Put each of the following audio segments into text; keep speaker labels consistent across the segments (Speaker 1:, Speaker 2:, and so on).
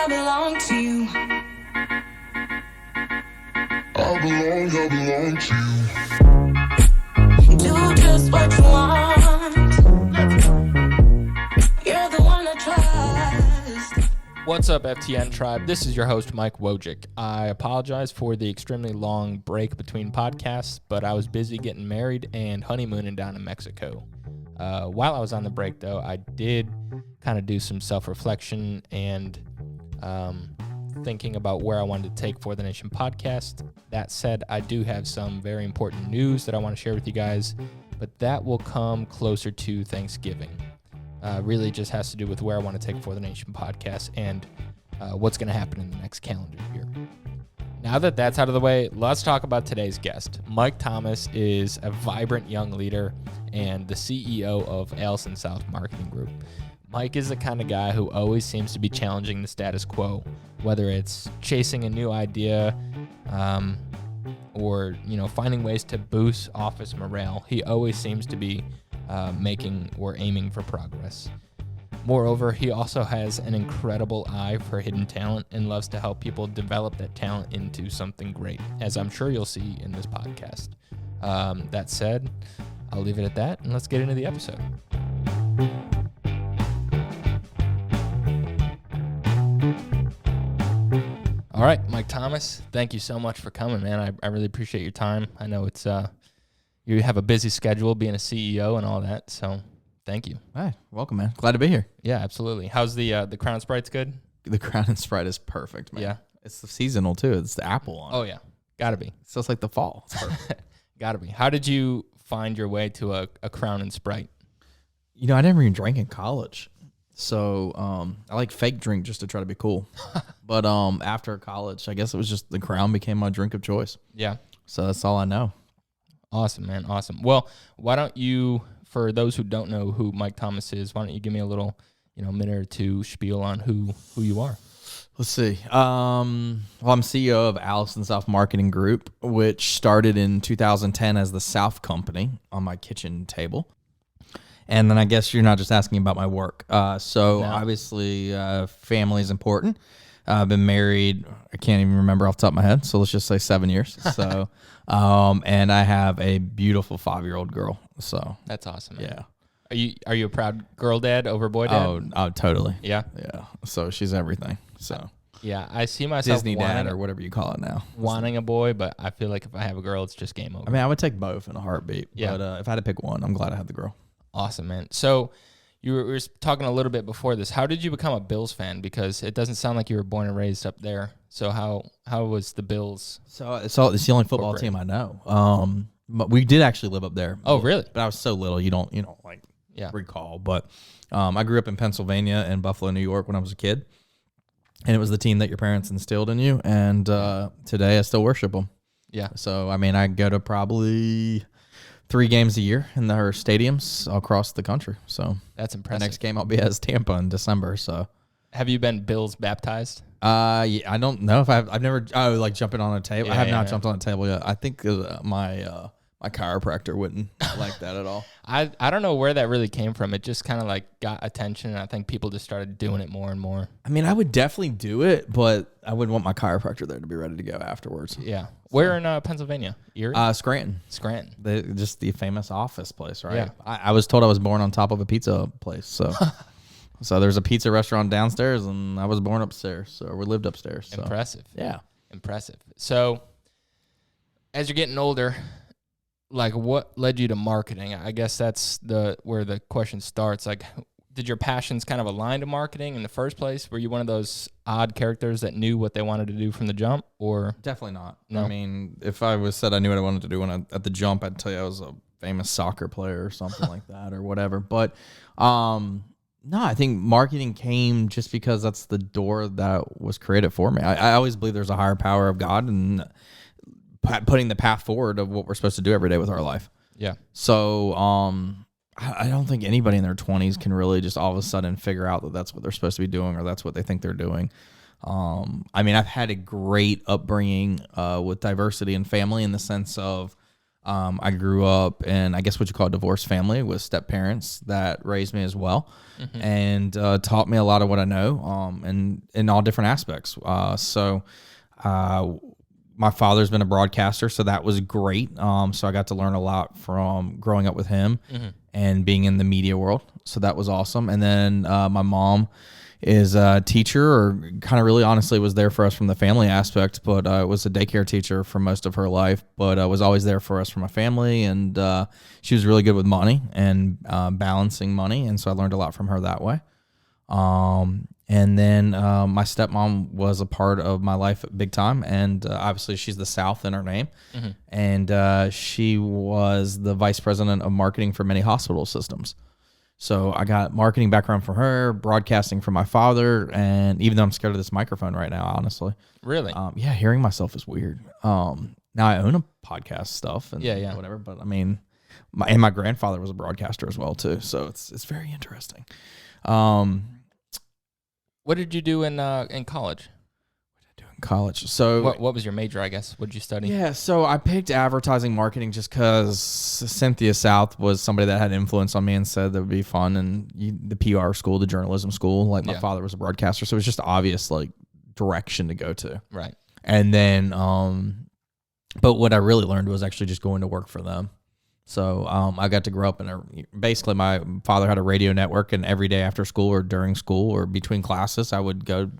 Speaker 1: belong to you.
Speaker 2: I belong to you.
Speaker 1: Do just what you want. You're the one I trust.
Speaker 3: What's up, FTN Tribe? This is your host, Mike Wojcik. I apologize for the extremely long break between podcasts, but I was busy getting married and honeymooning down in Mexico. While I was on the break, though, I did kind of do some self-reflection and thinking about where I wanted to take For the Nation podcast. That said, I do have some very important news that I want to share with you guys, but that will come closer to Thanksgiving. Really just has to do with where I want to take For the Nation podcast and what's going to happen in the next calendar year. Now that that's out of the way, let's talk about today's guest. Mike Thomas is a vibrant young leader and the CEO of Allison South Marketing Group. Mike is the kind of guy who always seems to be challenging the status quo, whether it's chasing a new idea or finding ways to boost office morale. He always seems to be making or aiming for progress. Moreover, he also has an incredible eye for hidden talent and loves to help people develop that talent into something great, as I'm sure you'll see in this podcast. That said, I'll leave it at that, and let's get into the episode. All right, Mike Thomas, thank you so much for coming, man. I really appreciate your time. I know it's you have a busy schedule being a CEO and all that, so thank you.
Speaker 4: Hi, welcome, man. Glad to be here.
Speaker 3: Yeah, absolutely. How's the Crown Sprite's good?
Speaker 4: The Crown and Sprite is perfect, man.
Speaker 3: Yeah.
Speaker 4: It's the seasonal, too. It's the apple on it.
Speaker 3: Oh, yeah. Gotta be.
Speaker 4: It's just like the fall. It's perfect.
Speaker 3: Gotta be. How did you find your way to a Crown and Sprite?
Speaker 4: I never even drank in college. So I like fake drink just to try to be cool. But after college, I guess it was just the Crown became my drink of choice.
Speaker 3: Yeah.
Speaker 4: So that's all I know.
Speaker 3: Awesome, man. Awesome. Well, why don't you, for those who don't know who Mike Thomas is, why don't you give me a little, minute or two spiel on who you are?
Speaker 4: Let's see. I'm CEO of Allison South Marketing Group, which started in 2010 as the South Company on my kitchen table. And then I guess you're not just asking about my work. Obviously, family is important. I've been married, I can't even remember off the top of my head, so let's just say 7 years. So, and I have a beautiful 5-year-old girl. So
Speaker 3: that's awesome, man.
Speaker 4: Yeah.
Speaker 3: Are you a proud girl dad over boy dad?
Speaker 4: Oh, totally.
Speaker 3: Yeah?
Speaker 4: Yeah. So she's everything. So
Speaker 3: yeah, I see myself
Speaker 4: Disney dad or whatever you call it now.
Speaker 3: Wanting a boy, but I feel like if I have a girl, it's just game over.
Speaker 4: I mean, I would take both in a heartbeat.
Speaker 3: Yeah.
Speaker 4: But if I had to pick one, I'm glad I had the girl.
Speaker 3: Awesome, man. So we were talking a little bit before this. How did you become a Bills fan? Because it doesn't sound like you were born and raised up there. So how was the Bills?
Speaker 4: So it's the only football team I know. But we did actually live up there.
Speaker 3: Oh, really?
Speaker 4: But I was so little, you don't recall. But I grew up in Pennsylvania and Buffalo, New York when I was a kid. And it was the team that your parents instilled in you. And today I still worship them.
Speaker 3: Yeah.
Speaker 4: So, I mean, I go to probably 3 games a year in their stadiums across the country. So
Speaker 3: that's impressive.
Speaker 4: The next game I'll be at is Tampa in December. So
Speaker 3: have you been Bills baptized?
Speaker 4: Yeah, I don't know if I've never like jumping on a table.
Speaker 3: Yeah,
Speaker 4: I have not jumped on a table yet. I think my chiropractor wouldn't like that at all.
Speaker 3: I don't know where that really came from. It just kind of like got attention, and I think people just started doing it more and more.
Speaker 4: I mean, I would definitely do it, but I wouldn't want my chiropractor there to be ready to go afterwards.
Speaker 3: Yeah. Where in Pennsylvania? Erie?
Speaker 4: Scranton.
Speaker 3: Scranton.
Speaker 4: Just the famous office place, right?
Speaker 3: Yeah.
Speaker 4: I was told I was born on top of a pizza place, so so there's a pizza restaurant downstairs, and I was born upstairs, so we lived upstairs. So.
Speaker 3: Impressive.
Speaker 4: Yeah.
Speaker 3: Impressive. So as you're getting older, like what led you to marketing? I guess that's where the question starts. Like, did your passions kind of align to marketing in the first place? Were you one of those odd characters that knew what they wanted to do from the jump, or?
Speaker 4: Definitely not.
Speaker 3: No?
Speaker 4: I mean, if I said I knew what I wanted to do at the jump, I'd tell you I was a famous soccer player or something like that or whatever. But no, I think marketing came just because that's the door that was created for me. I always believe there's a higher power of God and putting the path forward of what we're supposed to do every day with our life.
Speaker 3: Yeah.
Speaker 4: So I don't think anybody in their 20s can really just all of a sudden figure out that that's what they're supposed to be doing or that's what they think they're doing. I mean, I've had a great upbringing with diversity and family in the sense of I grew up in, I guess what you call a divorced family with step parents that raised me as well, and taught me a lot of what I know, and in all different aspects. My father's been a broadcaster, so that was great. So I got to learn a lot from growing up with him and being in the media world. So that was awesome. And then my mom is a teacher, or kind of really honestly was there for us from the family aspect, but was a daycare teacher for most of her life, but was always there for us from a family. And she was really good with money and balancing money. And so I learned a lot from her that way. And then my stepmom was a part of my life big time. And obviously she's the South in her name. And she was the vice president of marketing for many hospital systems. So I got marketing background from her, broadcasting from my father. And even though I'm scared of this microphone right now, honestly.
Speaker 3: Really?
Speaker 4: Yeah, hearing myself is weird. Now I own a podcast stuff and whatever. But I mean, my grandfather was a broadcaster as well too. So it's very interesting.
Speaker 3: What did you do in college?
Speaker 4: College. So
Speaker 3: what was your major, I guess? What did you study?
Speaker 4: Yeah, so I picked advertising marketing just because Cynthia South was somebody that had influence on me and said that would be fun, and the PR school, the journalism school, like my father was a broadcaster, so it was just obvious like direction to go to.
Speaker 3: Right.
Speaker 4: And then but what I really learned was actually just going to work for them. So I got to grow up basically my father had a radio network, and every day after school or during school or between classes, I would go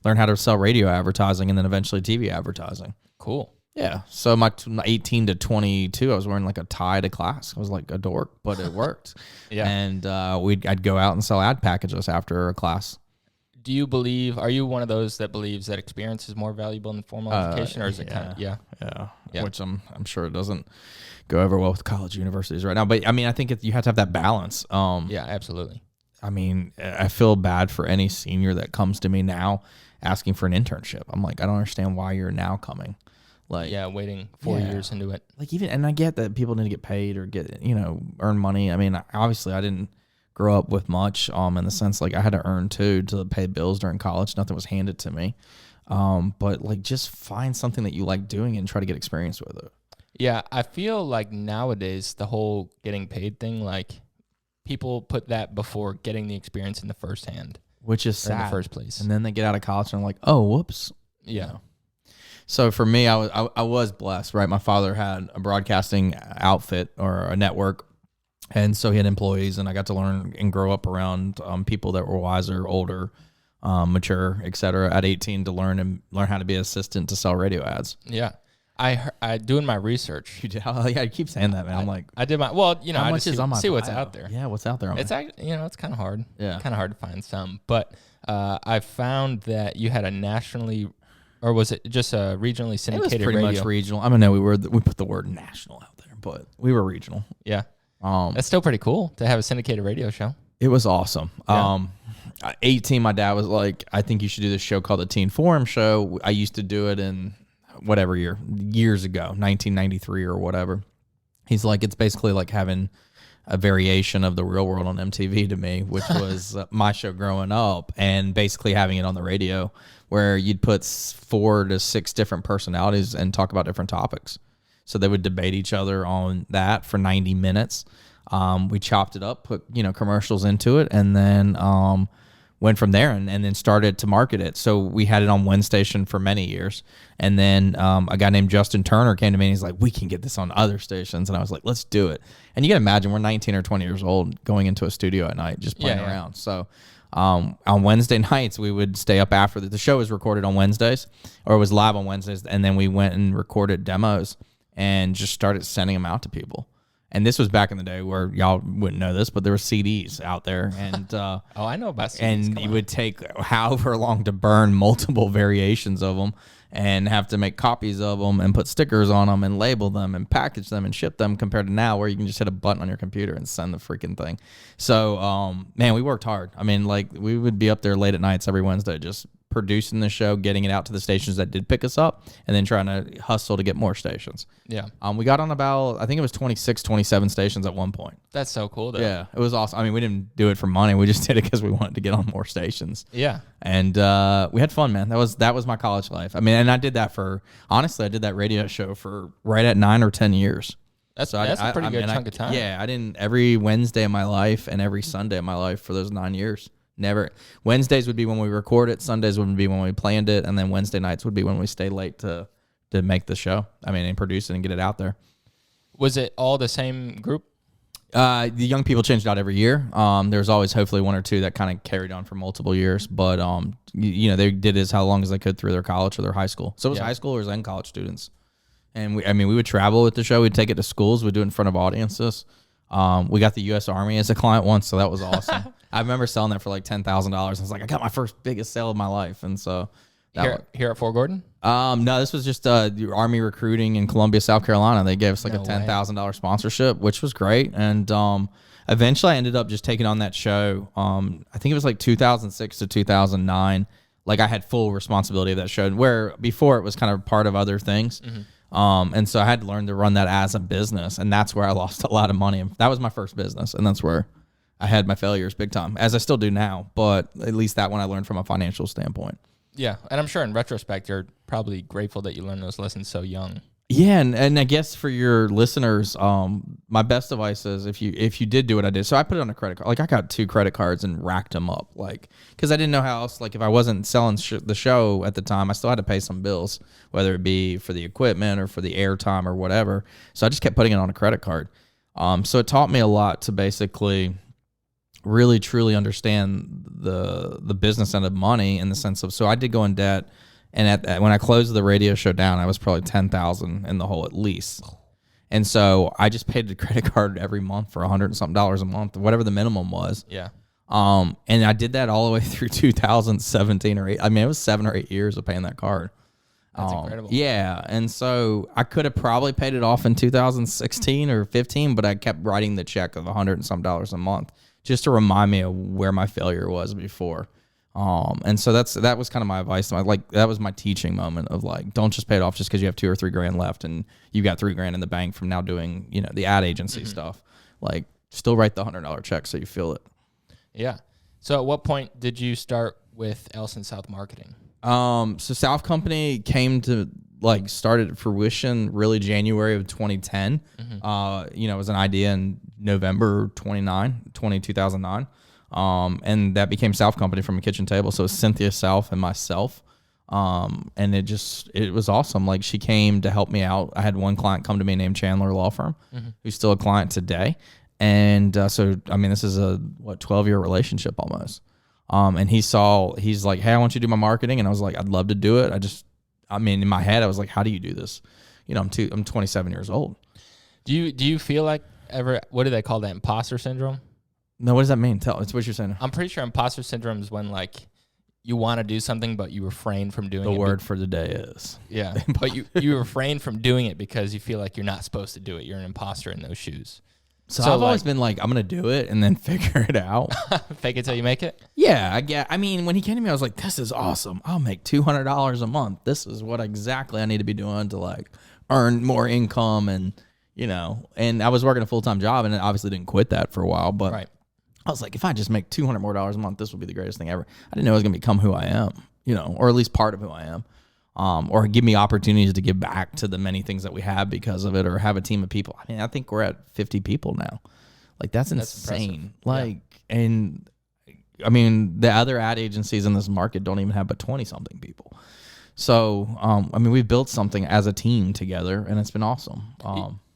Speaker 4: learn how to sell radio advertising and then eventually TV advertising.
Speaker 3: Cool.
Speaker 4: Yeah. So my 18 to 22, I was wearing like a tie to class. I was like a dork, but it worked. And I'd go out and sell ad packages after a class.
Speaker 3: Are you one of those that believes that experience is more valuable than formal education, or is it kind of, yeah,
Speaker 4: which I'm sure it doesn't go over well with college universities right now. But I mean, I think you have to have that balance.
Speaker 3: Yeah, absolutely.
Speaker 4: I mean, I feel bad for any senior that comes to me now asking for an internship. I'm like, I don't understand why you're now coming. Like,
Speaker 3: waiting 4 years into it.
Speaker 4: Like and I get that people need to get paid or earn money. I mean, obviously I didn't grow up with much, in the sense like I had to earn too to pay bills during college. Nothing was handed to me. But like just find something that you like doing and try to get experience with it.
Speaker 3: Yeah, I feel like nowadays the whole getting paid thing, like people put that before getting the experience in the first hand.
Speaker 4: Which is sad.
Speaker 3: In the first place.
Speaker 4: And then they get out of college and are like, oh, whoops.
Speaker 3: Yeah.
Speaker 4: So for me, I was blessed, right? My father had a broadcasting outfit or a network, and so he had employees, and I got to learn and grow up around people that were wiser, older, mature, et cetera, at 18 to learn how to be an assistant to sell radio ads.
Speaker 3: Yeah. I doing my research.
Speaker 4: You did? Oh, yeah, I keep saying that, man. I'm like,
Speaker 3: I did my
Speaker 4: how much is on my
Speaker 3: see what's
Speaker 4: bio?
Speaker 3: out there.
Speaker 4: Yeah, what's out there?
Speaker 3: It's actually, it's kind of hard.
Speaker 4: Yeah,
Speaker 3: kind of hard to find some. But I found that you had a nationally, or was it just a regionally syndicated
Speaker 4: radio? It was pretty much regional. I mean, no, we put the word national out there, but we were regional.
Speaker 3: Yeah, that's still pretty cool to have a syndicated radio show.
Speaker 4: It was awesome.
Speaker 3: Yeah.
Speaker 4: 18, my dad was like, I think you should do this show called the Teen Forum Show. I used to do it in whatever years ago, 1993 or whatever. He's like, it's basically like having a variation of The Real World on MTV to me, which was my show growing up, and basically having it on the radio where you'd put 4 to 6 different personalities and talk about different topics. So they would debate each other on that for 90 minutes. We chopped it up, put commercials into it, and then went from there and then started to market it. So we had it on one station for many years. And then a guy named Justin Turner came to me and he's like, we can get this on other stations. And I was like, let's do it. And you can imagine we're 19 or 20 years old going into a studio at night, just playing around. So on Wednesday nights, we would stay up after the show was recorded on Wednesdays, or it was live on Wednesdays. And then we went and recorded demos and just started sending them out to people. And this was back in the day where y'all wouldn't know this, but there were CDs out there, and
Speaker 3: oh, I know about CDs.
Speaker 4: And you would take however long to burn multiple variations of them, and have to make copies of them and put stickers on them and label them and package them and ship them. Compared to now, where you can just hit a button on your computer and send the freaking thing. So, man, we worked hard. I mean, like we would be up there late at nights every Wednesday, just producing the show, getting it out to the stations that did pick us up, and then trying to hustle to get more stations.
Speaker 3: Yeah.
Speaker 4: We got on about, I think it was 26, 27 stations at one point.
Speaker 3: That's so cool, though.
Speaker 4: Yeah, it was awesome. I mean, we didn't do it for money. We just did it because we wanted to get on more stations.
Speaker 3: Yeah.
Speaker 4: And we had fun, man. That was my college life. I mean, and I did that I did that radio show for right at 9 or 10 years.
Speaker 3: That's a pretty good chunk of time.
Speaker 4: Yeah, I didn't every Wednesday of my life and every Sunday of my life for those 9 years. Never. Wednesdays would be when we record it. Sundays would be when we planned it, and then Wednesday nights would be when we stay late to make the show. I mean, and produce it and get it out there.
Speaker 3: Was it all the same group?
Speaker 4: The young people changed out every year. There's always hopefully one or two that kind of carried on for multiple years, but they did as how long as they could through their college or their high school. So it was high schoolers and college students. And we would travel with the show. We'd take it to schools. We'd do it in front of audiences. We got the U.S. Army as a client once, so that was awesome. I remember selling that for like $10,000. I was like, I got my first biggest sale of my life, and so
Speaker 3: Here at Fort Gordon?
Speaker 4: no, this was just Army recruiting in Columbia, South Carolina. They gave us like
Speaker 3: No
Speaker 4: a $10,000 sponsorship, which was great. And eventually, I ended up just taking on that show. I think it was like 2006 to 2009. Like I had full responsibility of that show, where before it was kind of part of other things. And so I had to learn to run that as a business, and that's where I lost a lot of money. That was my first business, and that's where I had my failures big time, as I still do now. But at least that one I learned from a financial standpoint.
Speaker 3: Yeah, and I'm sure in retrospect, you're probably grateful that you learned those lessons so young.
Speaker 4: Yeah, and I guess for your listeners, my best advice is if you did do what I did. So I put it on a credit card. Like I got 2 credit cards and racked them up, like because I didn't know how else. Like if I wasn't selling the show at the time, I still had to pay some bills, whether it be for the equipment or for the airtime or whatever. So I just kept putting it on a credit card. So it taught me a lot to basically really truly understand the business end of money, in the sense of, so I did go in debt, and when I closed the radio show down, I was probably $10,000 in the hole at least. And so I just paid the credit card every month for $100 and something a month, whatever the minimum was.
Speaker 3: Yeah.
Speaker 4: And I did that all the way through 2017 or 8. I mean, it was 7 or 8 years of paying that card.
Speaker 3: That's incredible.
Speaker 4: Yeah, and so I could have probably paid it off in 2016 or 15, but I kept writing the check of $100 and some a month, just to remind me of where my failure was before. And so that was kind of my advice. That was my teaching moment of like, don't just pay it off just because you have $2 or $3 grand left and you got $3 grand in the bank from now doing, the ad agency stuff. Like, still write the $100 check so you feel it.
Speaker 3: Yeah. So at what point did you start with Elson South Marketing?
Speaker 4: So South Company came to started at fruition really January of 2010. It was an idea in November 2009. And that became South Company from a kitchen table. So it's Cynthia South and myself. And it was awesome. Like, she came to help me out. I had one client come to me named Chandler Law Firm, who's still a client today. And this is a 12-year relationship almost. And he's like, hey, I want you to do my marketing. And I was like, I'd love to do it. In my head, I was like, how do you do this? I'm 27 years old.
Speaker 3: Do you feel like what do they call that? Imposter syndrome?
Speaker 4: No, what does that mean? It's what you're saying.
Speaker 3: I'm pretty sure imposter syndrome is when you want to do something, but you refrain from doing it.
Speaker 4: The word for the day is.
Speaker 3: Yeah. But you refrain from doing it because you feel like you're not supposed to do it. You're an imposter in those shoes.
Speaker 4: So I've always been like, I'm going to do it and then figure it out.
Speaker 3: Fake it till you make it?
Speaker 4: Yeah. When he came to me, I was like, this is awesome. I'll make $200 a month. This is what exactly I need to be doing to earn more income. And, and I was working a full-time job, and I obviously didn't quit that for a while, but
Speaker 3: right.
Speaker 4: I was like, if I just make $200 more a month, this will be the greatest thing ever. I didn't know I was going to become who I am, or at least part of who I am. Or give me opportunities to give back to the many things that we have because of it, or have a team of people. I think we're at 50 people now. That's insane. And the other ad agencies in this market don't even have but 20 something people. So, we've built something as a team together, and it's been awesome.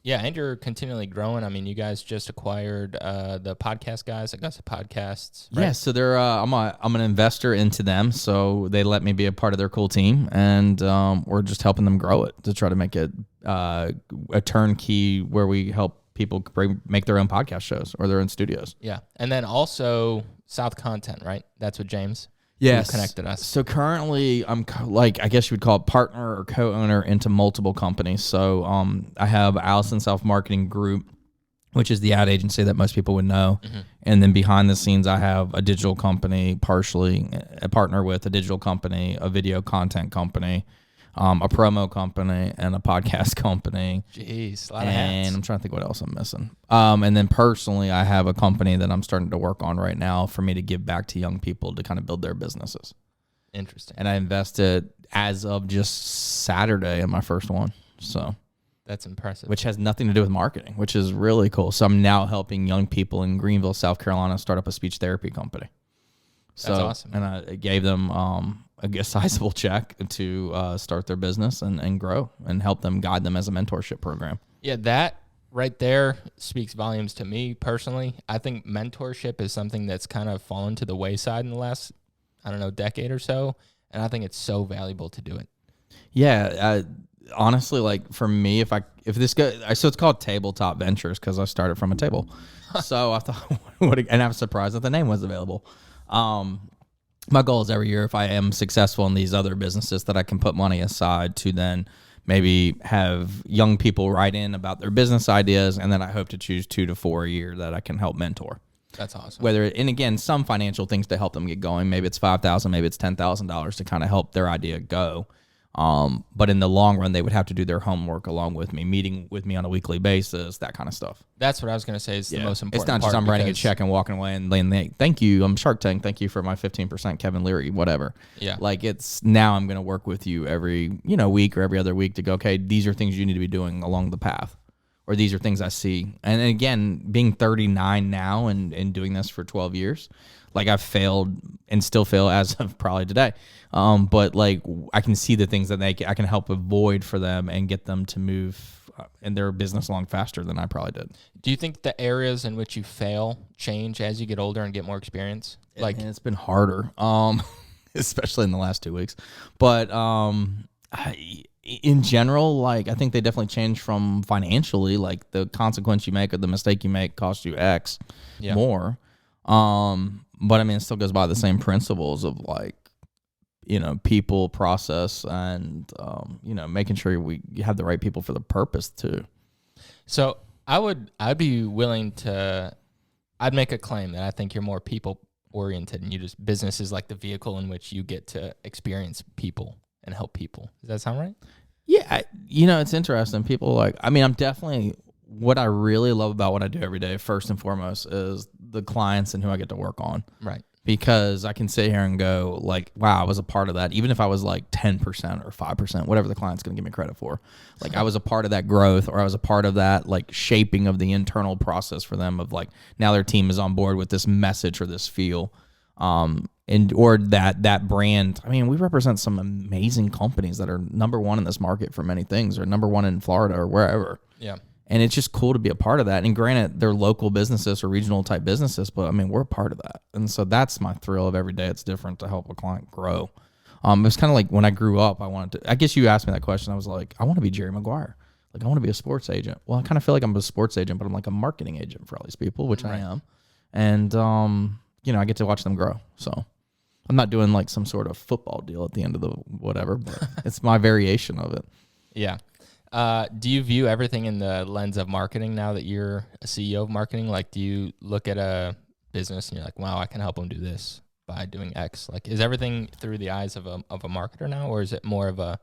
Speaker 3: Yeah, and you're continually growing. You guys just acquired the podcast guys, Augusta Podcasts. Right?
Speaker 4: Yeah, so they're I'm an investor into them, so they let me be a part of their cool team, and we're just helping them grow it to try to make it a turnkey where we help people make their own podcast shows or their own studios.
Speaker 3: Yeah, and then also South Content, right? That's what James.
Speaker 4: Yes.
Speaker 3: Connected us.
Speaker 4: So currently I'm I guess you would call it partner or co-owner into multiple companies. So I have Allison Self Marketing Group, which is the ad agency that most people would know. And then behind the scenes, I have a digital company, partially a partner with a digital company, a video content company, a promo company, and a podcast company.
Speaker 3: Jeez, a lot of hats.
Speaker 4: And I'm trying to think what else I'm missing. And then personally, I have a company that I'm starting to work on right now for me to give back to young people to kind of build their businesses.
Speaker 3: Interesting.
Speaker 4: And I invested as of just Saturday in my first one. So
Speaker 3: That's impressive.
Speaker 4: which has nothing to do with marketing, which is really cool. So I'm now helping young people in Greenville, South Carolina, start up a speech therapy company. So,
Speaker 3: That's awesome.
Speaker 4: And I gave them a sizable check to start their business and grow and help them, guide them as a mentorship program.
Speaker 3: Yeah, that right there speaks volumes to me personally. I think mentorship is something that's kind of fallen to the wayside in the last, decade or so. And I think it's so valuable to do it.
Speaker 4: Yeah. Honestly, like for me, if this goes, so it's called Tabletop Ventures because I started from a table. So I thought, and I was surprised that the name was available. My goal is every year, if I am successful in these other businesses, that I can put money aside to then maybe have young people write in about their business ideas, and then I hope to choose 2 to 4 a year that I can help mentor.
Speaker 3: That's awesome.
Speaker 4: And again, some financial things to help them get going. Maybe it's $5,000, maybe it's $10,000 to kind of help their idea go. But in the long run, they would have to do their homework along with me, meeting with me on a weekly basis, that kind of stuff.
Speaker 3: That's what I was going to say is the most important
Speaker 4: It's not
Speaker 3: part.
Speaker 4: just I'm writing a check and walking away and laying, thank you, I'm Shark Tank, thank you for my 15% Kevin Leary, whatever.
Speaker 3: Yeah.
Speaker 4: Like it's now I'm going to work with you every, week or every other week to go, okay, these are things you need to be doing along the path. Or these are things I see. And again, being 39 now and doing this for 12 years, like I've failed and still fail as of probably today. But like I can see the things that I can help avoid for them and get them to move in their business along faster than I probably did.
Speaker 3: Do you think the areas in which you fail change as you get older and get more experience?
Speaker 4: And it's been harder, especially in the last 2 weeks. But in general, like I think they definitely change from financially, like the consequence you make or the mistake you make costs you X more. But I mean, it still goes by the same principles of like, people, process, and making sure we have the right people for the purpose too.
Speaker 3: So I'd be willing to, I'd make a claim that I think you're more people oriented and business is like the vehicle in which you get to experience people and help people. Does that sound right?
Speaker 4: Yeah. It's interesting. People I'm definitely, what I really love about what I do every day, first and foremost, is the clients and who I get to work on.
Speaker 3: Right.
Speaker 4: Because I can sit here and go like, wow, I was a part of that. Even if I was like 10% or 5%, whatever the client's going to give me credit for. Like I was a part of that growth, or I was a part of that like shaping of the internal process for them of like, now their team is on board with this message or this feel. Or that brand. I mean, we represent some amazing companies that are number one in this market for many things, or number one in Florida or wherever.
Speaker 3: Yeah.
Speaker 4: And it's just cool to be a part of that. And granted, they're local businesses or regional type businesses, but I mean, we're a part of that. And so that's my thrill of every day. It's different to help a client grow. It's kind of like when I grew up, I guess you asked me that question. I was like, I want to be Jerry Maguire. Like, I want to be a sports agent. Well, I kind of feel like I'm a sports agent, but I'm like a marketing agent for all these people, which I am. And, I get to watch them grow. So I'm not doing like some sort of football deal at the end of the whatever, but it's my variation of it.
Speaker 3: Yeah. Do you view everything in the lens of marketing now that you're a CEO of marketing? Like, do you look at a business and you're like, wow, I can help them do this by doing X? Like, is everything through the eyes of a marketer now, or is it more of a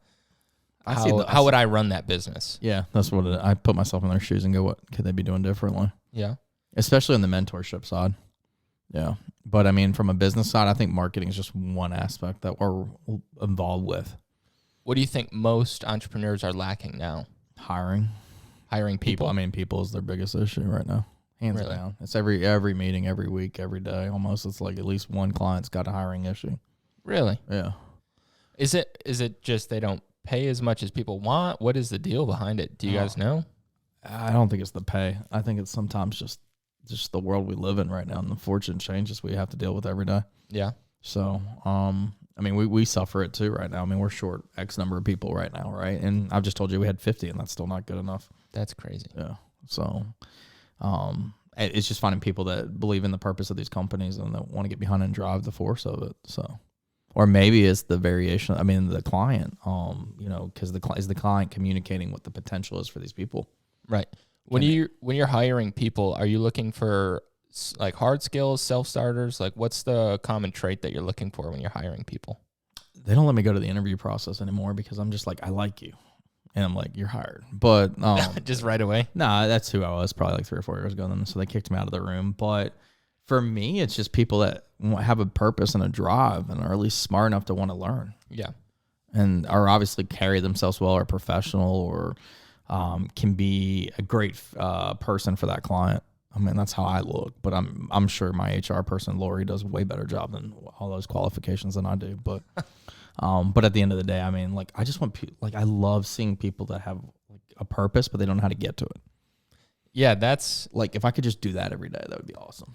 Speaker 3: how would I run that business?
Speaker 4: Yeah, that's what I put myself in their shoes and go, what could they be doing differently?
Speaker 3: Yeah.
Speaker 4: Especially on the mentorship side. Yeah. But I mean, from a business side, I think marketing is just one aspect that we're involved with.
Speaker 3: What do you think most entrepreneurs are lacking now?
Speaker 4: Hiring
Speaker 3: people.
Speaker 4: I mean, people is their biggest issue right now. Hands down. It's every meeting, every week, every day. Almost, it's like at least one client's got a hiring issue.
Speaker 3: Really?
Speaker 4: Yeah.
Speaker 3: Is it just they don't pay as much as people want? What is the deal behind it? Do you guys know?
Speaker 4: I don't think it's the pay. I think it's sometimes just the world we live in right now and the fortune changes we have to deal with every day.
Speaker 3: Yeah.
Speaker 4: So, I mean, we suffer it too right now. I mean, we're short X number of people right now, right? And I've just told you we had 50, and that's still not good enough.
Speaker 3: That's crazy.
Speaker 4: Yeah. So, it's just finding people that believe in the purpose of these companies and that want to get behind and drive the force of it. So, or maybe it's the variation. I mean, the client, because is the client communicating what the potential is for these people.
Speaker 3: Right. When you're hiring people, are you looking for like hard skills, self-starters? Like, what's the common trait that you're looking for when you're hiring people?
Speaker 4: They don't let me go to the interview process anymore because I'm just like, I like you. And I'm like, you're hired. But
Speaker 3: just right away?
Speaker 4: Nah, that's who I was probably like 3 or 4 years ago. So they kicked me out of the room. But for me, it's just people that have a purpose and a drive and are at least smart enough to want to learn.
Speaker 3: Yeah.
Speaker 4: And are obviously carry themselves well, or professional, or can be a great person for that client. I mean, that's how I look, but I'm sure my HR person, Lori, does a way better job than all those qualifications than I do. But at the end of the day, I mean, like, I just want like, I love seeing people that have like a purpose, but they don't know how to get to it.
Speaker 3: Yeah, that's
Speaker 4: Like, if I could just do that every day, that would be awesome.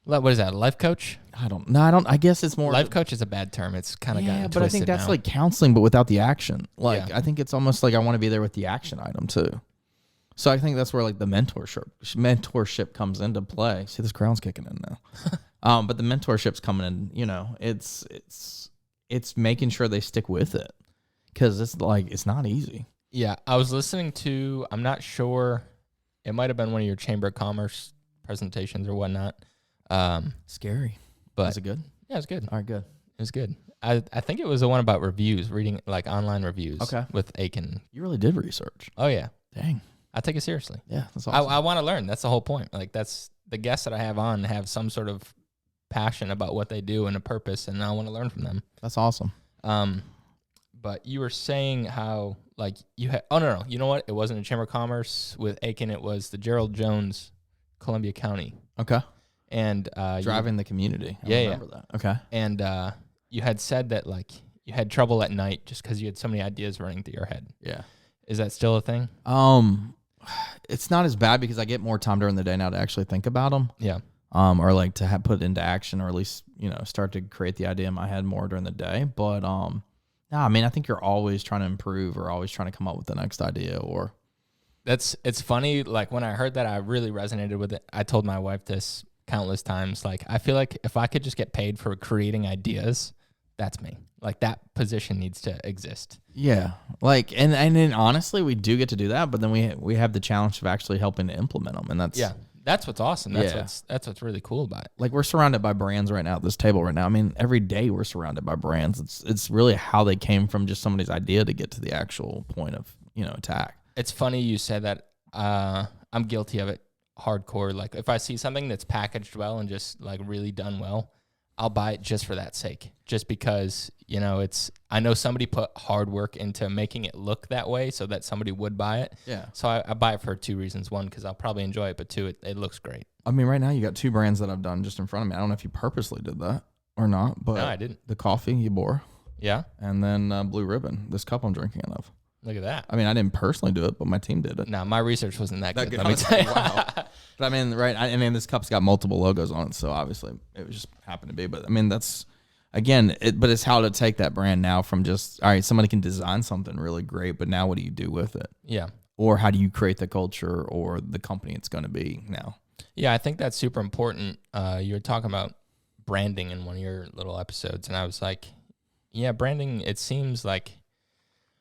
Speaker 3: what is that? A life coach?
Speaker 4: I don't. I guess it's more
Speaker 3: Life coach is a bad term. It's kind of gotten
Speaker 4: but I think
Speaker 3: twisted
Speaker 4: that's
Speaker 3: now.
Speaker 4: like counseling, but without the action. Like,
Speaker 3: Yeah.
Speaker 4: I think it's almost like I want to be there with the action item too. So I think that's where like the mentorship comes into play. See, this crown's kicking in now. But the mentorship's coming in. You know, it's making sure they stick with it, because it's not easy.
Speaker 3: Yeah, I was listening to. I'm not sure. It might have been one of your Chamber of Commerce presentations or whatnot.
Speaker 4: Scary.
Speaker 3: But
Speaker 4: Is it good?
Speaker 3: yeah, it was good.
Speaker 4: All right, good.
Speaker 3: It was good. I think it was the one about reviews, reading like online reviews.
Speaker 4: Okay.
Speaker 3: With Aiken.
Speaker 4: You really did research.
Speaker 3: Oh yeah,
Speaker 4: Dang.
Speaker 3: I take it seriously.
Speaker 4: Yeah, that's awesome.
Speaker 3: I want to learn. That's the whole point. Like, that's the guests that I have on have some sort of passion about what they do and a purpose, and I want to learn from them.
Speaker 4: That's awesome.
Speaker 3: But you were saying how like you had. Oh no, you know what? It wasn't a Chamber of Commerce with Aiken. It was the Gerald Jones, Columbia County,
Speaker 4: Okay.
Speaker 3: and
Speaker 4: Driving the community. I
Speaker 3: Yeah,
Speaker 4: remember that. Okay.
Speaker 3: And you had said that like you had trouble at night just because you had so many ideas running through your head.
Speaker 4: Yeah.
Speaker 3: Is that still a thing?
Speaker 4: It's not as bad because I get more time during the day now to actually think about them.
Speaker 3: Yeah.
Speaker 4: Or like to put it into action, or at least, start to create the idea in my head more during the day. But, no, I mean, I think you're always trying to improve or always trying to come up with the next idea or.
Speaker 3: It's funny. Like when I heard that, I really resonated with it. I told my wife this countless times. Like, I feel like if I could just get paid for creating ideas, that's me. Like, that position needs to exist.
Speaker 4: Yeah. Like, and then honestly, we do get to do that, but then we have the challenge of actually helping to implement them. And
Speaker 3: that's what's awesome. That's what's really cool about it.
Speaker 4: Like, we're surrounded by brands right now at this table right now. I mean, every day we're surrounded by brands. It's really how they came from just somebody's idea to get to the actual point of, attack.
Speaker 3: It's funny you said that. I'm guilty of it hardcore. Like, if I see something that's packaged well and just like really done well, I'll buy it just for that sake. Just because, I know somebody put hard work into making it look that way so that somebody would buy it.
Speaker 4: Yeah.
Speaker 3: So I buy it for two reasons. One, because I'll probably enjoy it, but two, it looks great.
Speaker 4: I mean, right now you got two brands that I've done just in front of me. I don't know if you purposely did that or not, but
Speaker 3: No, I didn't.
Speaker 4: The coffee you bore,
Speaker 3: Yeah?
Speaker 4: and then Blue Ribbon, this cup I'm drinking out of.
Speaker 3: Look at that.
Speaker 4: I mean, I didn't personally do it, but my team did it.
Speaker 3: No, my research wasn't that good. Let
Speaker 4: I
Speaker 3: me
Speaker 4: was
Speaker 3: tell you.
Speaker 4: wow. But I mean, right? I mean, this cup's got multiple logos on it, so obviously it just happened to be. But I mean, that's again, but it's how to take that brand now from just all right. Somebody can design something really great, but now what do you do with it?
Speaker 3: Yeah.
Speaker 4: Or how do you create the culture or the company it's going to be now?
Speaker 3: Yeah, I think that's super important. You were talking about branding in one of your little episodes, and I was like, yeah, branding, it seems like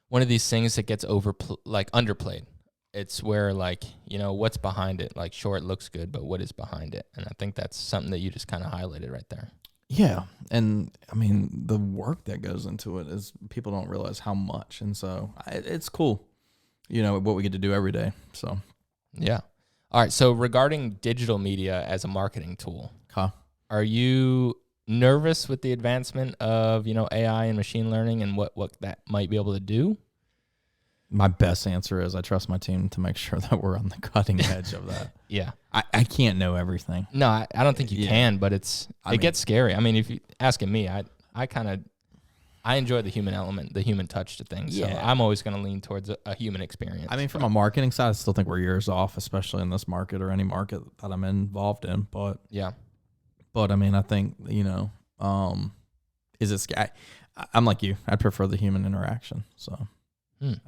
Speaker 3: one of these things that gets underplayed. It's where what's behind it? Like, sure, it looks good, but what is behind it? And I think that's something that you just kind of highlighted right there.
Speaker 4: Yeah. And I mean, the work that goes into it is people don't realize how much. And so it's cool, what we get to do every day. So,
Speaker 3: yeah. All right. So regarding digital media as a marketing tool, are you nervous with the advancement of, AI and machine learning and what that might be able to do?
Speaker 4: My best answer is I trust my team to make sure that we're on the cutting edge of that.
Speaker 3: Yeah.
Speaker 4: I can't know everything.
Speaker 3: No, I don't think you can, but it gets scary. I mean, if you asking me, I enjoy the human element, the human touch to things.
Speaker 4: Yeah.
Speaker 3: So I'm always going to lean towards a human experience.
Speaker 4: I mean, from a marketing side, I still think we're years off, especially in this market or any market that I'm involved in. But
Speaker 3: yeah.
Speaker 4: But I mean, I think, is it scary? I'm like you. I prefer the human interaction. So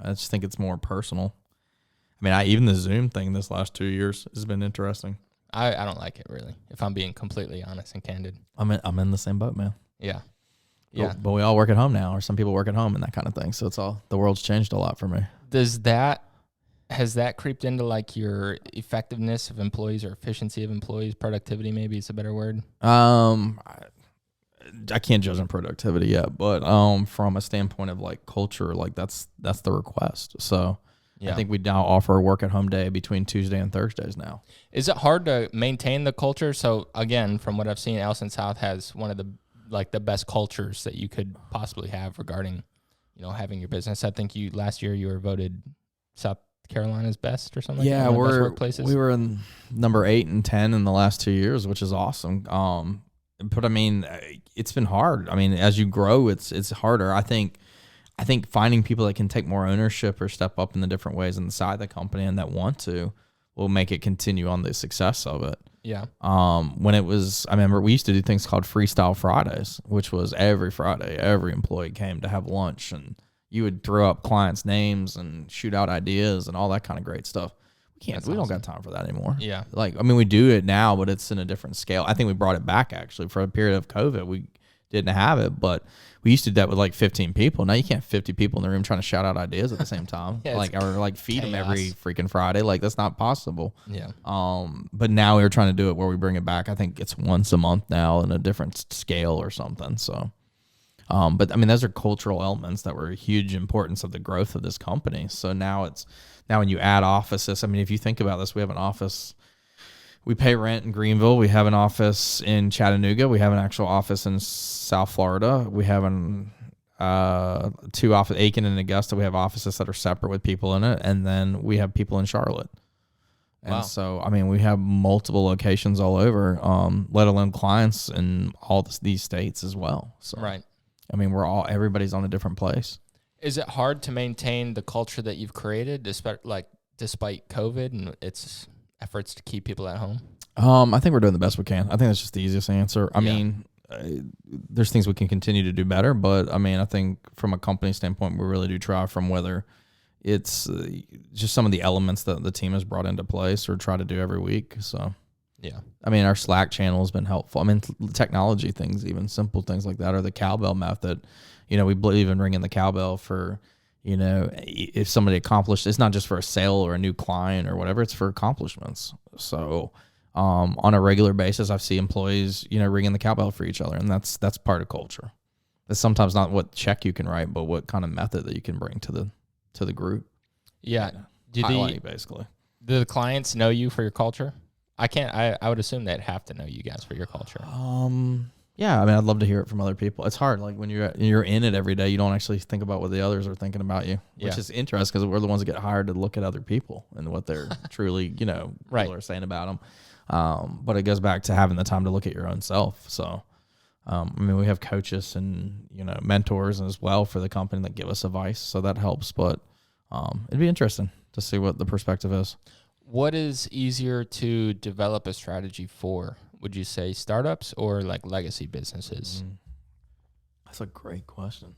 Speaker 4: I just think it's more personal. I mean, even the Zoom thing this last 2 years has been interesting.
Speaker 3: I don't like it really, if I'm being completely honest and candid.
Speaker 4: I'm in the same boat, man.
Speaker 3: Yeah. Yeah.
Speaker 4: But we all work at home now, or some people work at home and that kind of thing. So the world's changed a lot for me.
Speaker 3: Has that creeped into like your effectiveness of employees or efficiency of employees, productivity maybe is a better word?
Speaker 4: I can't judge on productivity yet, but from a standpoint of like culture, like that's the request. So yeah. I think we now offer a work at home day between Tuesday and Thursdays now.
Speaker 3: Is it hard to maintain the culture? So again, from what I've seen, Allison South has one of the best cultures that you could possibly have regarding, having your business. I think last year you were voted Carolina's best or something like
Speaker 4: Yeah,
Speaker 3: that? One of the best workplaces?
Speaker 4: we were in number 8 and 10 in the last 2 years, which is awesome. But I mean, it's been hard. I mean, as you grow, it's harder. I think finding people that can take more ownership or step up in the different ways inside the company and that want to will make it continue on the success of it.
Speaker 3: Yeah.
Speaker 4: When it was, I remember we used to do things called Freestyle Fridays, which was every Friday, every employee came to have lunch and you would throw up clients' names and shoot out ideas and all that kind of great stuff. We don't got time for that anymore.
Speaker 3: Yeah.
Speaker 4: Like, I mean, we do it now, but it's in a different scale. I think we brought it back actually for a period of COVID. We didn't have it, but we used to do that with like 15 people. Now you can't have 50 people in the room trying to shout out ideas at the same time.
Speaker 3: Yeah,
Speaker 4: or feed them
Speaker 3: chaos.
Speaker 4: every freaking Friday. Like, that's not possible.
Speaker 3: Yeah.
Speaker 4: But now we're trying to do it where we bring it back. I think it's once a month now in a different scale or something. So, but I mean, those are cultural elements that were a huge importance of the growth of this company. So now when you add offices, I mean, if you think about this, we have an office, we pay rent in Greenville. We have an office in Chattanooga. We have an actual office in South Florida. We have two offices, Aiken and Augusta. We have offices that are separate with people in it. And then we have people in Charlotte. And
Speaker 3: Wow.
Speaker 4: so, I mean, we have multiple locations all over, let alone clients in all these states as well. So,
Speaker 3: Right.
Speaker 4: I mean, everybody's on a different place.
Speaker 3: Is it hard to maintain the culture that you've created despite COVID and its efforts to keep people at home?
Speaker 4: I think we're doing the best we can. I think that's just the easiest answer. I mean, there's things we can continue to do better, but I mean, I think from a company standpoint, we really do try, from whether it's just some of the elements that the team has brought into place or try to do every week. So,
Speaker 3: yeah.
Speaker 4: I mean, our Slack channel has been helpful. I mean, technology things, even simple things like that, or the cowbell method. You know, we believe in ringing the cowbell for, you know, if somebody accomplished, it's not just for a sale or a new client or whatever, it's for accomplishments. So on a regular basis, I see employees, you know, ringing the cowbell for each other. And that's part of culture. It's sometimes not what check you can write, but what kind of method that you can bring to the group.
Speaker 3: Yeah.
Speaker 4: Basically.
Speaker 3: Do the clients know you for your culture? I would assume they'd have to know you guys for your culture.
Speaker 4: Yeah, I mean, I'd love to hear it from other people. It's hard. Like when you're in it every day, you don't actually think about what the others are thinking about you, which is interesting because we're the ones that get hired to look at other people and what they're truly, you know, people are saying about them. But it goes back to having the time to look at your own self. So, I mean, we have coaches and, you know, mentors as well for the company that give us advice. So that helps. But it'd be interesting to see what the perspective is.
Speaker 3: What is easier to develop a strategy for? Would you say startups or like legacy businesses?
Speaker 4: That's a great question.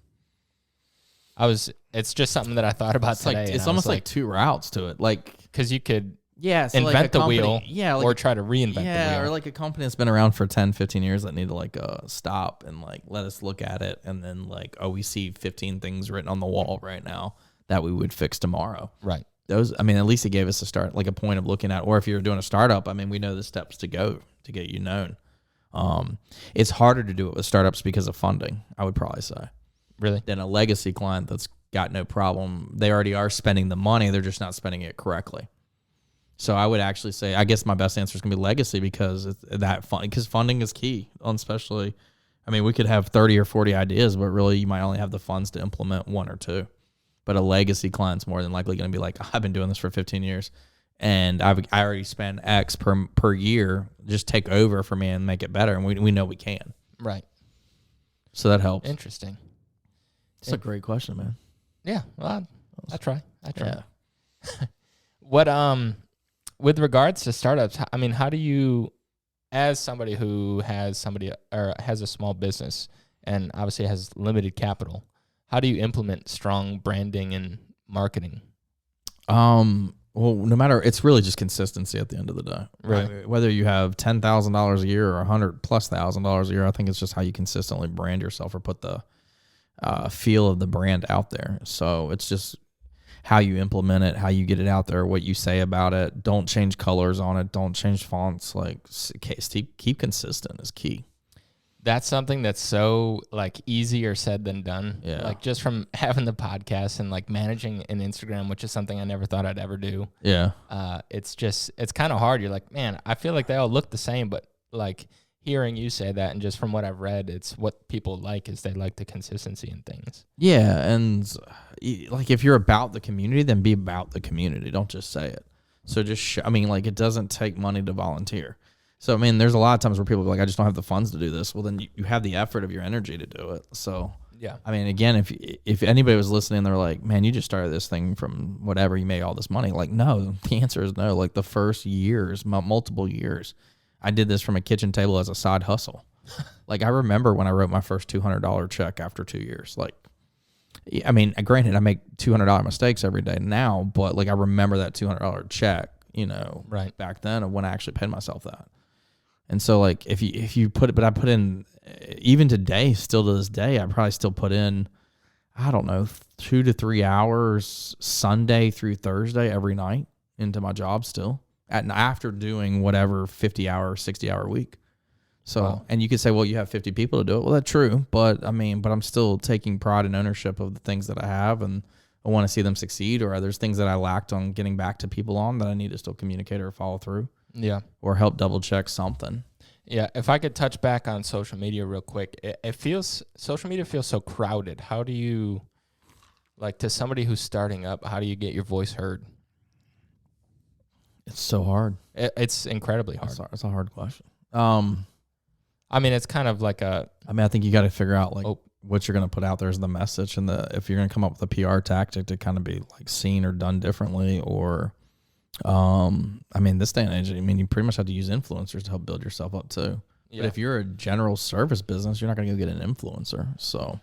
Speaker 3: It's just something that I thought about today.
Speaker 4: It's almost like two routes to it. Like,
Speaker 3: because you could
Speaker 4: so
Speaker 3: invent the
Speaker 4: company,
Speaker 3: wheel or try to reinvent the wheel.
Speaker 4: Or like a company that's been around for 10, 15 years that need to like stop and like let us look at it. And then like, we see 15 things written on the wall right now that we would fix tomorrow.
Speaker 3: Right.
Speaker 4: Those, I mean, at least it gave us a start, like a point of looking at, or if you're doing a startup, I mean, we know the steps to go to get you known. It's harder to do it with startups because of funding, I would probably say.
Speaker 3: Really?
Speaker 4: Than a legacy client that's got no problem. They already are spending the money. They're just not spending it correctly. So I would actually say, I guess my best answer is going to be legacy because because funding is key, especially, I mean, we could have 30 or 40 ideas, but really you might only have the funds to implement one or two. But a legacy client's more than likely going to be like, I've been doing this for 15 years and I already spend X per year. Just take over for me and make it better. And we know we can.
Speaker 3: Right.
Speaker 4: So that helps.
Speaker 3: Interesting.
Speaker 4: It's a great question, man.
Speaker 3: Yeah. Well, I try.
Speaker 4: Yeah.
Speaker 3: What, with regards to startups, I mean, how do you, as somebody who has a small business and obviously has limited capital, how do you implement strong branding and marketing?
Speaker 4: Well, no matter, it's really just consistency at the end of the day.
Speaker 3: Right.
Speaker 4: I mean, whether you have $10,000 a year or $100,000+ a year, I think it's just how you consistently brand yourself or put the feel of the brand out there. So it's just how you implement it, how you get it out there, what you say about it. Don't change colors on it. Don't change fonts. Like, keep consistent is key.
Speaker 3: That's something that's so like easier said than done.
Speaker 4: Yeah.
Speaker 3: Like just from having the podcast and like managing an Instagram, which is something I never thought I'd ever do.
Speaker 4: Yeah.
Speaker 3: It's kind of hard. You're like, man, I feel like they all look the same, but like hearing you say that, and just from what I've read, it's what people like is they like the consistency in things.
Speaker 4: Yeah, and like if you're about the community, then be about the community. Don't just say it. So just I mean, like it doesn't take money to volunteer. So I mean, there's a lot of times where people are like, I just don't have the funds to do this. Well, then you have the effort of your energy to do it. So
Speaker 3: Yeah.
Speaker 4: I mean, again, if anybody was listening, they're like, man, you just started this thing from whatever, you made all this money. Like, no, the answer is no. Like the first years, multiple years, I did this from a kitchen table as a side hustle. Like I remember when I wrote my first $200 check after 2 years. Like, I mean, granted, I make $200 mistakes every day now, but like I remember that $200 check,
Speaker 3: Right.
Speaker 4: back then of when I actually paid myself that. And so like if you put it, but I put in, even today, still to this day, I probably still put in, I don't know, 2 to 3 hours Sunday through Thursday every night into my job still, after doing whatever 50-hour, 60-hour week. So,
Speaker 3: Wow.
Speaker 4: And you could say, well, you have 50 people to do it. Well, that's true. But I mean, I'm still taking pride and ownership of the things that I have, and I want to see them succeed, or there's things that I lacked on getting back to people on that I need to still communicate or follow through.
Speaker 3: Yeah.
Speaker 4: Or help double check something.
Speaker 3: Yeah. If I could touch back on social media real quick, social media feels so crowded. How do you, like, to somebody who's starting up, how do you get your voice heard?
Speaker 4: It's so hard.
Speaker 3: It's incredibly hard.
Speaker 4: It's a hard question.
Speaker 3: I mean, it's kind of like
Speaker 4: I think you got to figure out what you're going to put out there as the message, and if you're going to come up with a PR tactic to kind of be like seen or done differently, or, I mean, this day and age, I mean, you pretty much have to use influencers to help build yourself up too.
Speaker 3: Yeah.
Speaker 4: But if you're a general service business, you're not going to go get an influencer. So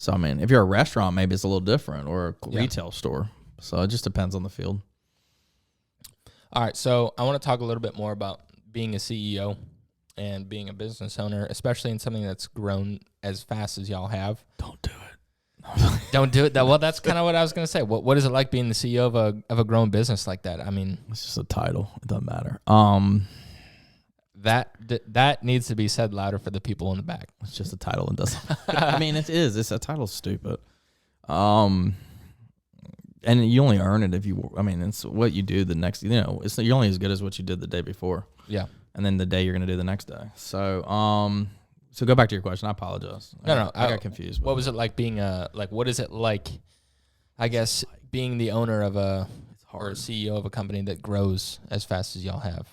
Speaker 4: I mean, if you're a restaurant, maybe it's a little different, or a retail store. So it just depends on the field.
Speaker 3: All right, so I want to talk a little bit more about being a CEO and being a business owner, especially in something that's grown as fast as y'all have.
Speaker 4: Don't do it.
Speaker 3: Don't do it. Well, that's kind of what I was going to say. What is it like being the CEO of a growing business like that? I mean,
Speaker 4: It's just a title. It doesn't matter.
Speaker 3: that needs to be said louder for the people in the back.
Speaker 4: It's just a title. It doesn't. I mean, it is. It's a title's stupid. And you only earn it if you. I mean, it's what you do the next. You're only as good as what you did the day before.
Speaker 3: Yeah.
Speaker 4: And then the day you're going to do the next day. So, so go back to your question. I apologize.
Speaker 3: No,
Speaker 4: I got confused.
Speaker 3: What was it like being what is it like, I guess, being the owner of or a CEO of a company that grows as fast as y'all have?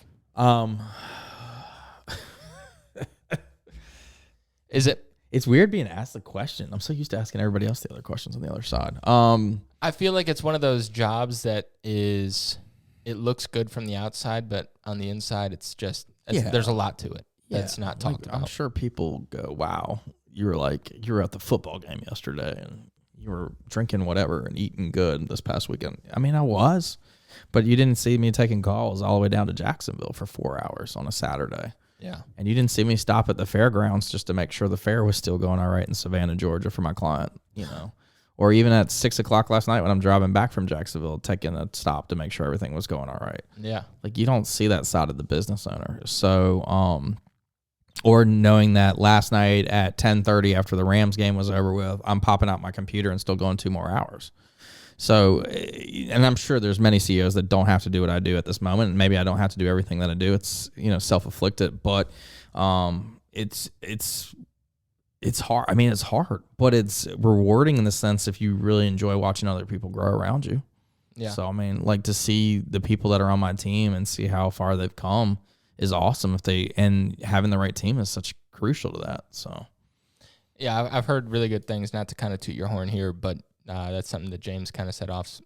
Speaker 3: Is it?
Speaker 4: It's weird being asked the question. I'm so used to asking everybody else the other questions on the other side.
Speaker 3: I feel like it's one of those jobs that it looks good from the outside, but on the inside, there's a lot to it that's not talked about.
Speaker 4: I'm sure people go, wow, you were at the football game yesterday and you were drinking whatever and eating good this past weekend. I mean, I was, but you didn't see me taking calls all the way down to Jacksonville for 4 hours on a Saturday.
Speaker 3: Yeah.
Speaker 4: And you didn't see me stop at the fairgrounds just to make sure the fair was still going all right in Savannah, Georgia for my client, Or even at 6 o'clock last night when I'm driving back from Jacksonville, taking a stop to make sure everything was going all right.
Speaker 3: Yeah.
Speaker 4: Like you don't see that side of the business owner. So, or knowing that last night at 10:30 after the Rams game was over with, I'm popping out my computer and still going 2 more hours. So, and I'm sure there's many CEOs that don't have to do what I do at this moment. And maybe I don't have to do everything that I do. It's, self-afflicted, but, it's hard. I mean, it's hard, but it's rewarding in the sense if you really enjoy watching other people grow around you.
Speaker 3: Yeah.
Speaker 4: So, I mean, like to see the people that are on my team and see how far they've come is awesome. And having the right team is such crucial to that. So,
Speaker 3: yeah, I've heard really good things, not to kind of toot your horn here, but that's something that James kind of said off.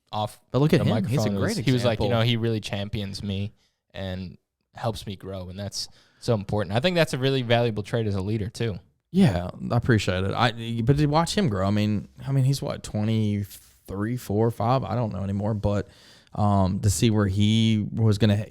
Speaker 4: But look at
Speaker 3: the
Speaker 4: him.
Speaker 3: microphone.
Speaker 4: He's a great example.
Speaker 3: He was like, he really champions me and helps me grow. And that's so important. I think that's a really valuable trait as a leader too.
Speaker 4: Yeah, I appreciate it. But to watch him grow, I mean, he's what, 23, 4, 5? I don't know anymore. But to see where he was going to,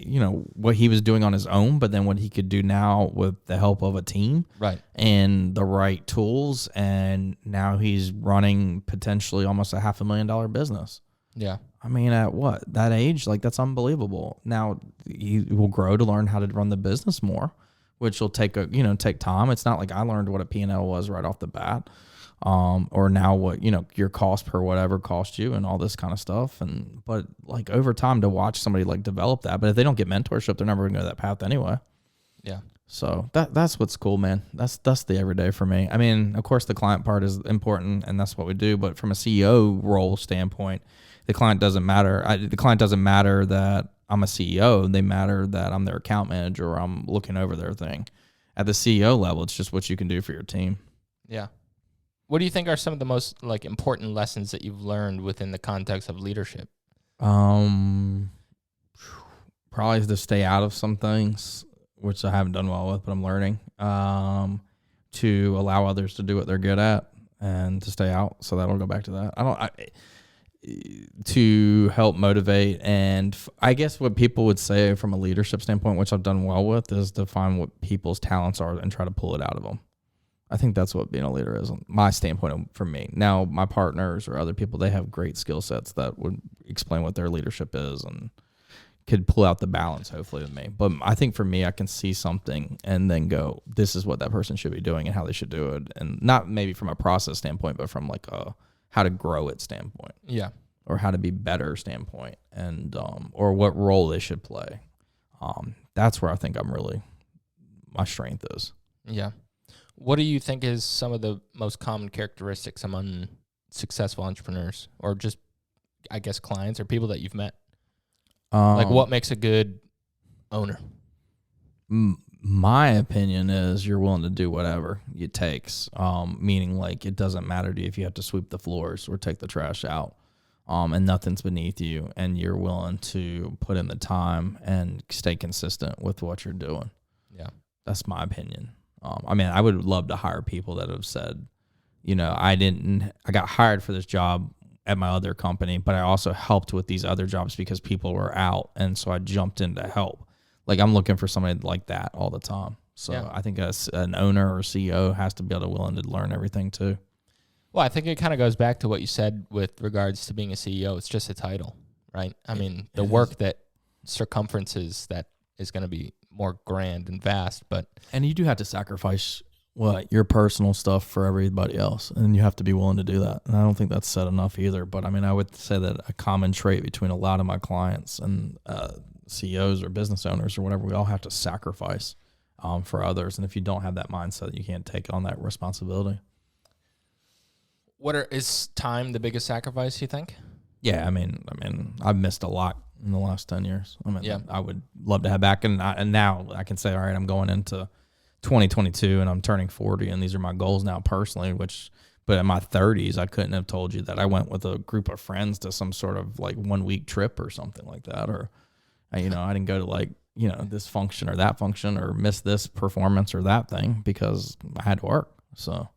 Speaker 4: what he was doing on his own, but then what he could do now with the help of a team.
Speaker 3: Right.
Speaker 4: And the right tools. And now he's running potentially almost a $500,000 business.
Speaker 3: Yeah.
Speaker 4: I mean, at what? That age? Like, that's unbelievable. Now, he will grow to learn how to run the business more, which will take time. It's not like I learned what a P&L was right off the bat, or now what, your cost per whatever cost you and all this kind of stuff. But over time to watch somebody develop that, but if they don't get mentorship, they're never going to go that path anyway.
Speaker 3: Yeah.
Speaker 4: So that's what's cool, man. That's the everyday for me. I mean, of course, the client part is important, and that's what we do. But from a CEO role standpoint, the client doesn't matter. The client doesn't matter that I'm a CEO. They matter that I'm their account manager or I'm looking over their thing. At the CEO level, it's just what you can do for your team.
Speaker 3: Yeah. What do you think are some of the most like important lessons that you've learned within the context of leadership?
Speaker 4: Probably to stay out of some things, which I haven't done well with, but I'm learning. To allow others to do what they're good at and to stay out. So that'll go back to that. To help motivate, and I guess what people would say from a leadership standpoint, which I've done well with, is to find what people's talents are and try to pull it out of them. I think that's what being a leader is, my standpoint for me. Now, my partners or other people, they have great skill sets that would explain what their leadership is and could pull out the balance, hopefully, with me. But I think for me, I can see something and then go, this is what that person should be doing and how they should do it. And not maybe from a process standpoint, but from like a how to grow it standpoint.
Speaker 3: Yeah.
Speaker 4: Or how to be better standpoint, and or what role they should play. That's where I think my strength is.
Speaker 3: Yeah. What do you think is some of the most common characteristics among successful entrepreneurs, or just, I guess, clients or people that you've met? Like, what makes a good owner?
Speaker 4: My opinion is you're willing to do whatever it takes. Meaning, like, it doesn't matter to you if you have to sweep the floors or take the trash out. And nothing's beneath you, and you're willing to put in the time and stay consistent with what you're doing.
Speaker 3: Yeah.
Speaker 4: That's my opinion. I mean, I would love to hire people that have said, I got hired for this job at my other company, but I also helped with these other jobs because people were out, and so I jumped in to help. Like, I'm looking for somebody like that all the time. So yeah. I think an owner or CEO has to be able to willing to learn everything too.
Speaker 3: Well, I think it kind of goes back to what you said with regards to being a CEO. It's just a title, right? I mean, the work that circumferences that is going to be more grand and vast,
Speaker 4: and you do have to sacrifice your personal stuff for everybody else, and you have to be willing to do that. And I don't think that's said enough either. But I mean, I would say that a common trait between a lot of my clients and CEOs or business owners or whatever, we all have to sacrifice for others. And if you don't have that mindset, you can't take on that responsibility.
Speaker 3: Is time the biggest sacrifice, you think?
Speaker 4: Yeah, I mean, I've missed a lot in the last 10 years. I mean,
Speaker 3: yeah.
Speaker 4: I would love to have back, and now I can say, all right, I'm going into 2022 and I'm turning 40, and these are my goals now personally, but in my 30s, I couldn't have told you that I went with a group of friends to some sort of like 1 week trip or something like that. Or, I didn't go to like, this function or that function or miss this performance or that thing because I had to work. So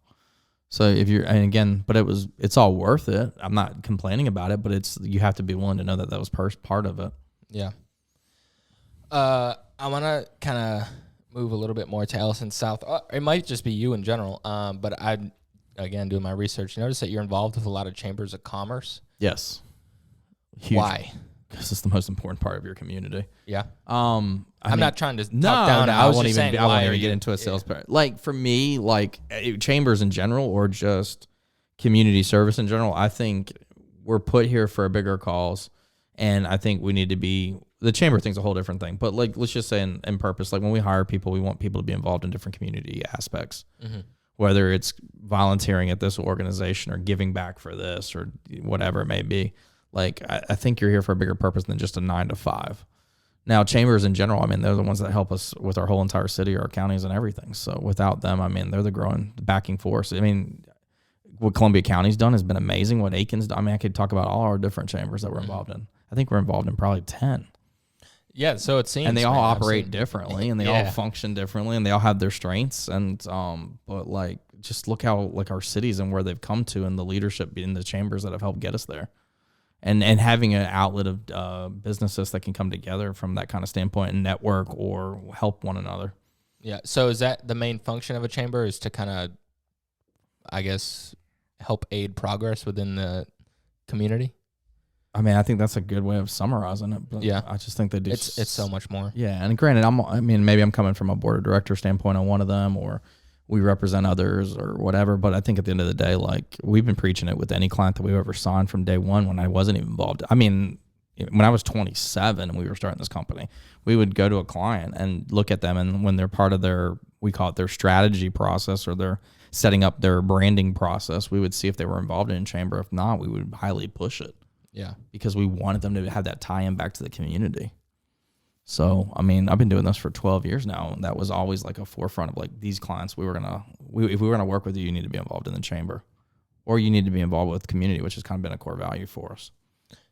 Speaker 4: it's all worth it. I'm not complaining about it, but you have to be willing to know that was part of it.
Speaker 3: Yeah. I want to kind of move a little bit more to Ellison South. It might just be you in general. But I, again, doing my research, noticed that you're involved with a lot of chambers of commerce.
Speaker 4: Yes. Huge.
Speaker 3: Why?
Speaker 4: Because it's the most important part of your community.
Speaker 3: Yeah.
Speaker 4: I'm
Speaker 3: not trying to talk down.
Speaker 4: I won't even get into a sales part. Like for me, like chambers in general, or just community service in general, I think we're put here for a bigger cause, and I think we need to be. The chamber thing's a whole different thing, but like let's just say in purpose, like when we hire people, we want people to be involved in different community aspects. Mm-hmm. Whether it's volunteering at this organization or giving back for this or whatever it may be. Like, I think you're here for a bigger purpose than just a 9 to 5. Now, chambers in general, I mean, they're the ones that help us with our whole entire city, our counties and everything. So without them, I mean, they're the growing backing force. I mean, what Columbia County's done has been amazing. What Aiken's done, I mean, I could talk about all our different chambers that we're involved in. I think we're involved in probably 10.
Speaker 3: Yeah, so it seems.
Speaker 4: And they all operate differently, and they all function differently, and they all have their strengths. And but like, just look how like our cities and where they've come to, and the leadership in the chambers that have helped get us there. And having an outlet of businesses that can come together from that kind of standpoint and network or help one another.
Speaker 3: Yeah. So is that the main function of a chamber, is to kind of, I guess, help aid progress within the community?
Speaker 4: I mean, I think that's a good way of summarizing it. But yeah. I just think they do.
Speaker 3: It's so much more.
Speaker 4: Yeah. And granted, maybe I'm coming from a board of director standpoint on one of them, or we represent others or whatever. But I think at the end of the day, like we've been preaching it with any client that we've ever signed from day one when I wasn't even involved. I mean, when I was 27 and we were starting this company, we would go to a client and look at them, and when they're part of their, we call it their strategy process, or they're setting up their branding process, we would see if they were involved in chamber. If not, we would highly push it.
Speaker 3: Yeah.
Speaker 4: Because we wanted them to have that tie-in back to the community. So, I mean, I've been doing this for 12 years now, and that was always like a forefront of like these clients. If we were going to work with you, you need to be involved in the chamber, or you need to be involved with community, which has kind of been a core value for us.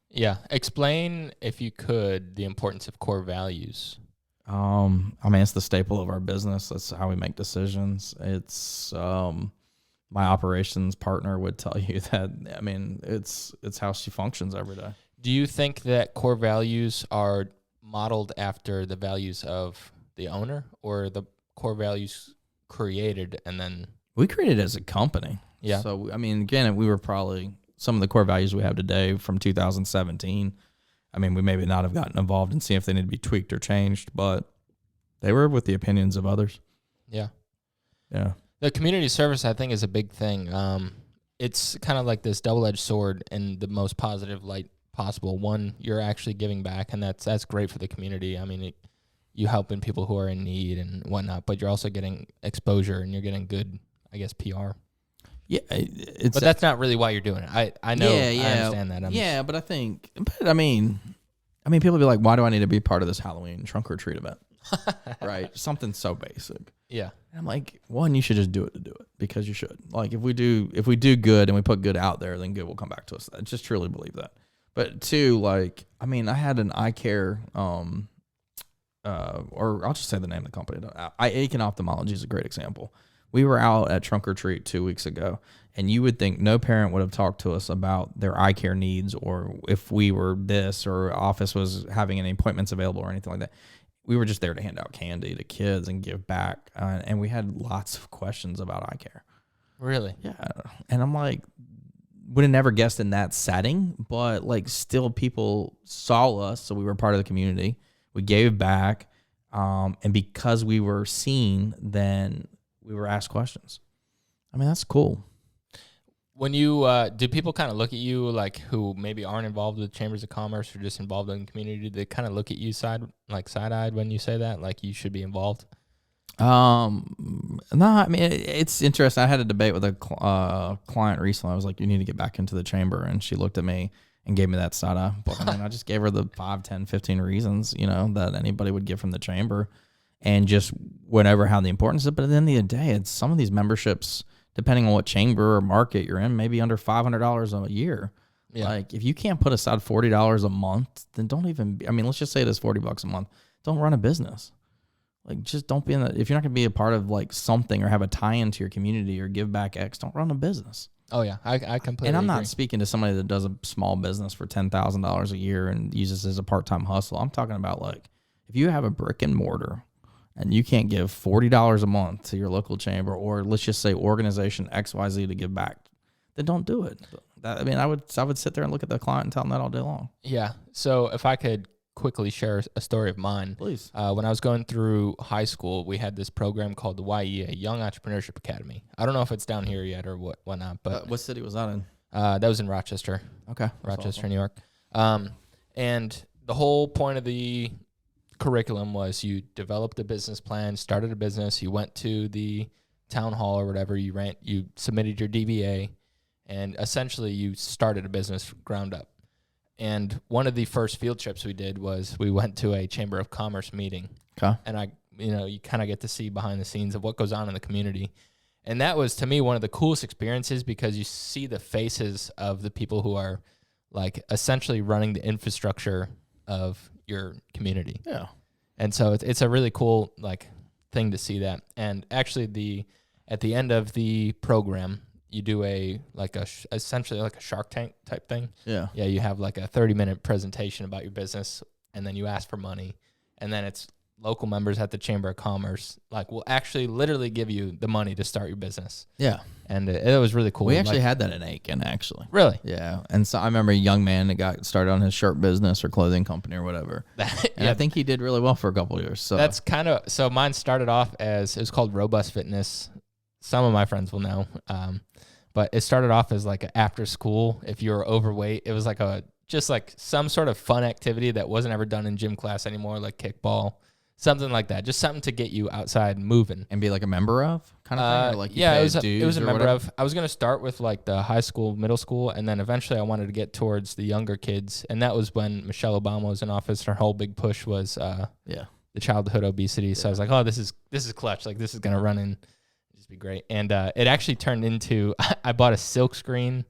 Speaker 3: Yeah. Explain, if you could, the importance of core values.
Speaker 4: I mean, it's the staple of our business. That's how we make decisions. It's, my operations partner would tell you that, I mean, it's how she functions every day.
Speaker 3: Do you think that core values are modeled after the values of the owner, or the core values created and then?
Speaker 4: We created it as a company.
Speaker 3: Yeah.
Speaker 4: So, I mean, again, we were probably some of the core values we have today from 2017. I mean, we maybe not have gotten involved and seen if they need to be tweaked or changed, but they were with the opinions of others.
Speaker 3: Yeah.
Speaker 4: Yeah.
Speaker 3: The community service, I think, is a big thing. It's kind of like this double-edged sword in the most positive light possible. One, you're actually giving back, and that's great for the community. I mean, you helping people who are in need and whatnot, but you're also getting exposure, and you're getting good, I guess, PR.
Speaker 4: Yeah,
Speaker 3: but that's not really why you're doing it. I know.
Speaker 4: Yeah,
Speaker 3: I understand that.
Speaker 4: But I mean, people be like, why do I need to be part of this Halloween trunk or treat event? Right? Something so basic.
Speaker 3: Yeah.
Speaker 4: And I'm like, one, you should just do it to do it, because you should. Like, if we do good and we put good out there, then good will come back to us. I just truly believe that. But two, like, I mean, I had an eye care, or I'll just say the name of the company. Aiken Ophthalmology is a great example. We were out at Trunk or Treat 2 weeks ago, and you would think no parent would have talked to us about their eye care needs, or if we were this, or office was having any appointments available or anything like that. We were just there to hand out candy to kids and give back, and we had lots of questions about eye care.
Speaker 3: Really?
Speaker 4: Yeah. And I'm like, would have never guessed in that setting, but like still people saw us, so we were part of the community. We gave back, and because we were seen, then we were asked questions. I mean, that's cool.
Speaker 3: When you do people kind of look at you, like, who maybe aren't involved with chambers of commerce or just involved in the community? Do they kind of look at you side-eyed when you say that, like you should be involved?
Speaker 4: No, I mean, it's interesting. I had a debate with a client recently. I was like, you need to get back into the chamber. And she looked at me and gave me that side eye. But I mean, I just gave her the 5, 10, 15 reasons, that anybody would give from the chamber, and just whatever, how the importance of it. But at the end of the day, it's some of these memberships, depending on what chamber or market you're in, maybe under $500 a year. Yeah. Like, if you can't put aside $40 a month, then don't even, let's just say it is $40 a month. Don't run a business. Like, just don't be in if you're not going to be a part of like something or have a tie-in to your community or give back X, don't run a business.
Speaker 3: Oh yeah, I completely
Speaker 4: And I'm
Speaker 3: agree.
Speaker 4: not speaking to somebody that does a small business for $10,000 a year and uses it as a part-time hustle. I'm talking about, like, if you have a brick and mortar and you can't give $40 a month to your local chamber, or let's just say organization XYZ to give back, then don't do it. I would sit there and look at the client and tell them that all day long.
Speaker 3: Yeah. So if I could quickly share a story of mine.
Speaker 4: Please.
Speaker 3: When I was going through high school, we had this program called the YEA, Young Entrepreneurship Academy. I don't know if it's down here yet or whatnot, but
Speaker 4: what city was that in?
Speaker 3: That was in Rochester.
Speaker 4: Okay.
Speaker 3: Rochester, New York. And the whole point of the curriculum was you developed a business plan, started a business, you went to the town hall or whatever, you submitted your DBA, and essentially you started a business from ground up. And one of the first field trips we did was we went to a Chamber of Commerce meeting.
Speaker 4: Okay.
Speaker 3: And you kind of get to see behind the scenes of what goes on in the community. And that was, to me, one of the coolest experiences, because you see the faces of the people who are, like, essentially running the infrastructure of your community.
Speaker 4: Yeah.
Speaker 3: And so it's a really cool, like, thing to see that. And actually, at the end of the program, you do essentially like a Shark Tank type thing.
Speaker 4: Yeah.
Speaker 3: Yeah, you have like a 30-minute presentation about your business, and then you ask for money, and then it's local members at the Chamber of Commerce will actually literally give you the money to start your business.
Speaker 4: Yeah.
Speaker 3: And it was really cool.
Speaker 4: We actually had that in Aiken, actually.
Speaker 3: Really?
Speaker 4: Yeah. And so I remember a young man that got started on his shirt business or clothing company or whatever. And I think he did really well for a couple of years. So
Speaker 3: that's so mine started off as, it was called Robust Fitness. Some of my friends will know. But it started off as like an after school. If you were overweight, it was like a just like some sort of fun activity that wasn't ever done in gym class anymore, like kickball, something like that. Just something to get you outside moving.
Speaker 4: And be like a member of kind of thing? Or like you
Speaker 3: Yeah,
Speaker 4: pay
Speaker 3: it was a
Speaker 4: dues or
Speaker 3: member
Speaker 4: whatever?
Speaker 3: of. I was gonna start with like the high school, middle school, and then eventually I wanted to get towards the younger kids, and that was when Michelle Obama was in office. Her whole big push was
Speaker 4: Yeah.
Speaker 3: the childhood obesity. So I was like, oh, this is clutch. Like this is gonna run in, just be great. And it actually turned into I bought a silk screen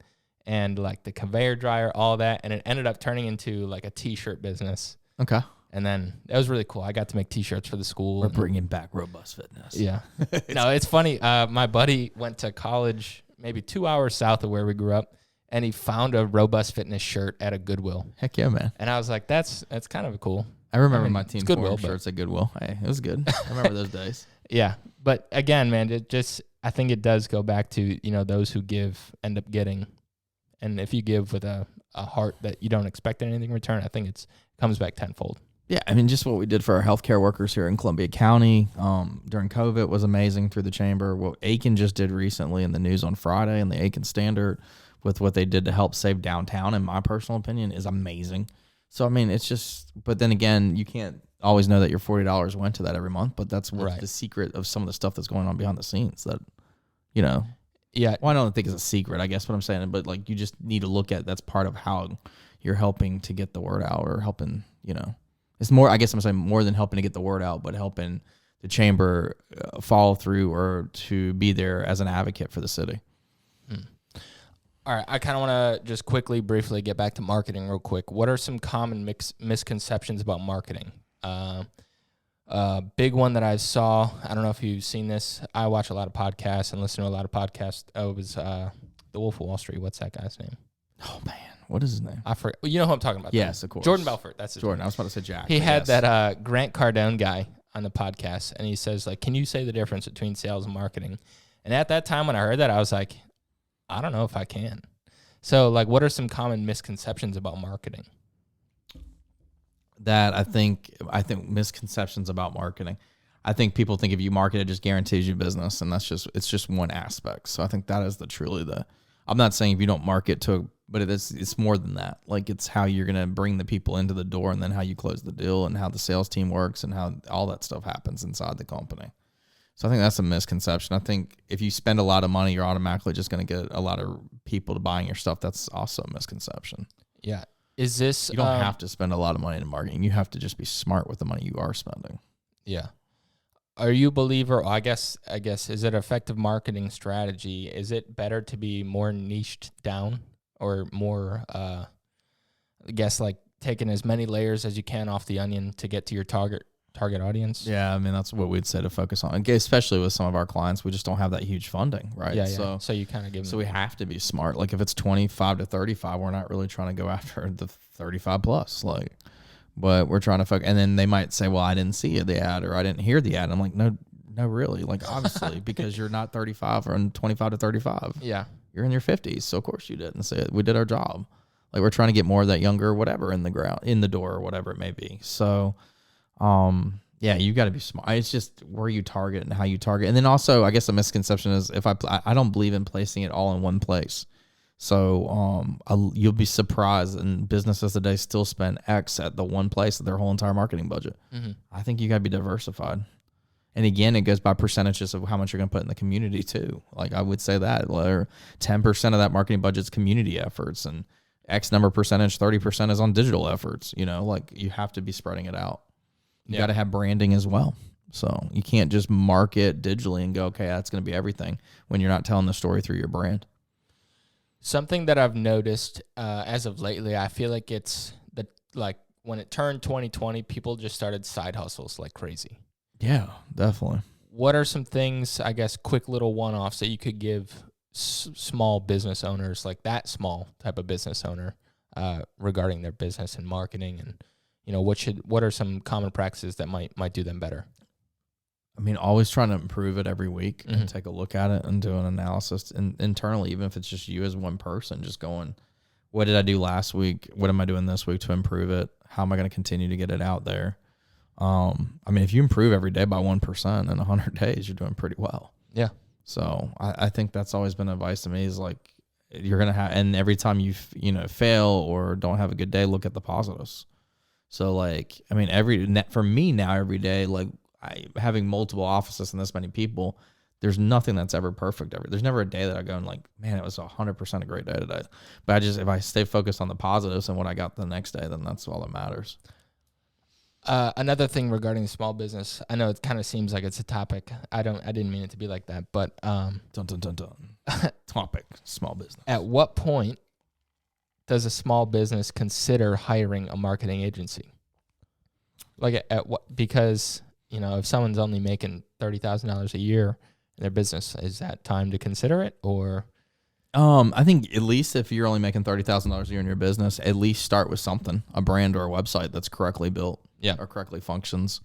Speaker 3: and like the conveyor dryer, all that, and it ended up turning into like a t-shirt business.
Speaker 4: Okay.
Speaker 3: And then that was really cool. I got to make t-shirts for the school.
Speaker 4: We're bringing back robust fitness.
Speaker 3: Yeah. No, it's funny. My buddy went to college maybe 2 hours south of where we grew up, and he found a Robust Fitness shirt at a Goodwill.
Speaker 4: Heck yeah, man.
Speaker 3: And I was like, that's kind of cool.
Speaker 4: I remember
Speaker 3: I mean,
Speaker 4: my
Speaker 3: it's
Speaker 4: Team
Speaker 3: Goodwill,
Speaker 4: Forum
Speaker 3: but-
Speaker 4: shirts at Goodwill. Hey, it was good. I remember those days.
Speaker 3: Yeah. But again, man, I think it does go back to, those who give end up getting. And if you give with a heart that you don't expect anything in return, I think it comes back tenfold.
Speaker 4: Yeah, I mean, just what we did for our healthcare workers here in Columbia County during COVID was amazing through the chamber. What Aiken just did recently in the news on Friday in the Aiken Standard with what they did to help save downtown, in my personal opinion, is amazing. So, I mean, it's just, but then again, you can't always know that your $40 went to that every month, but that's what's
Speaker 3: Right.
Speaker 4: the secret of some of the stuff that's going on behind the scenes that,
Speaker 3: Yeah.
Speaker 4: well, I don't think it's a secret, I guess what I'm saying, but like you just need to look at that's part of how you're helping to get the word out or helping, it's more, I guess I'm saying more than helping to get the word out, but helping the chamber follow through or to be there as an advocate for the city.
Speaker 3: All right, I kind of want to just briefly get back to marketing real quick. What are some common misconceptions about marketing? Big one that I saw, I don't know if you've seen this. I watch a lot of podcasts and listen to a lot of podcasts. Oh, it was The Wolf of Wall Street. What's that guy's name?
Speaker 4: Oh, man. What is his name?
Speaker 3: I forget. You know who I'm talking about.
Speaker 4: Yes, of course.
Speaker 3: Jordan Belfort. That's his
Speaker 4: Jordan.
Speaker 3: name.
Speaker 4: I was about to say Jack.
Speaker 3: He
Speaker 4: but
Speaker 3: had
Speaker 4: yes.
Speaker 3: that Grant Cardone guy on the podcast, and he says, like, can you say the difference between sales and marketing? And at that time when I heard that, I was like, I don't know if I can. So, like, what are some common misconceptions about marketing?
Speaker 4: That I think misconceptions about marketing. I think people think if you market, it just guarantees you business, and it's just one aspect. So I think that is I'm not saying if you don't market but it's more than that. Like it's how you're gonna bring the people into the door, and then how you close the deal, and how the sales team works, and how all that stuff happens inside the company. So I think that's a misconception. I think if you spend a lot of money, you're automatically just gonna get a lot of people to buying your stuff. That's also a misconception.
Speaker 3: Yeah. Is this...
Speaker 4: You don't have to spend a lot of money in marketing. You have to just be smart with the money you are spending.
Speaker 3: Yeah. Are you a believer, I guess, is it effective marketing strategy? Is it better to be more niched down or more, I guess, like taking as many layers as you can off the onion to get to your target audience?
Speaker 4: Yeah, I mean, that's what we'd say to focus on, especially with some of our clients. We just don't have that huge funding, right?
Speaker 3: Yeah, yeah. So you kind of give them...
Speaker 4: So we have to be smart. Like if it's 25 to 35, we're not really trying to go after the 35 plus, but we're trying to focus. And then they might say, well, I didn't see the ad or I didn't hear the ad. I'm like, no, really. Like obviously, because you're not 35 or in 25 to 35.
Speaker 3: Yeah.
Speaker 4: You're in your 50s. So of course you didn't say it. We did our job. Like we're trying to get more of that younger, whatever, in the door or whatever it may be. So, yeah, you got to be smart. It's just where you target and how you target. And then also, I guess a misconception is I don't believe in placing it all in one place. So you'll be surprised, and businesses today still spend X at the one place of their whole entire marketing budget. Mm-hmm. I think you got to be diversified. And again, it goes by percentages of how much you're going to put in the community too. Like I would say that 10% of that marketing budget is community efforts, and X number percentage, 30% is on digital efforts. Like you have to be spreading it out. You got to have branding as well. So you can't just market digitally and go, okay, that's going to be everything when you're not telling the story through your brand.
Speaker 3: Something that I've noticed as of lately, I feel like it's when it turned 2020, people just started side hustles like crazy.
Speaker 4: Yeah, definitely.
Speaker 3: What are some things, I guess, quick little one-offs that you could give small business owners, like that small type of business owner, regarding their business and marketing, and what are some common practices that might do them better?
Speaker 4: I mean, always trying to improve it every week and take a look at it and do an analysis internally, even if it's just you as one person, just going, what did I do last week? What am I doing this week to improve it? How am I going to continue to get it out there? I mean, if you improve every day by 1% in 100 days, you're doing pretty well.
Speaker 3: Yeah.
Speaker 4: So I think that's always been advice to me is like, you're gonna have, and every time you fail or don't have a good day, look at the positives. So like, I mean, for me now, every day, like having multiple offices and this many people, there's nothing that's ever perfect. There's never a day that I go and like, man, it was 100% a great day today. But if I stay focused on the positives and what I got the next day, then that's all that matters.
Speaker 3: Another thing regarding small business, I know it kind of seems like it's a topic. I didn't mean it to be like that, but
Speaker 4: Dun dun dun dun. Topic: small business.
Speaker 3: At what point does a small business consider hiring a marketing agency? Like at what? Because if someone's only making $30,000 a year in their business, is that time to consider it? Or
Speaker 4: I think at least if you're only making $30,000 a year in your business, at least start with something, a brand or a website that's correctly built, or correctly functions.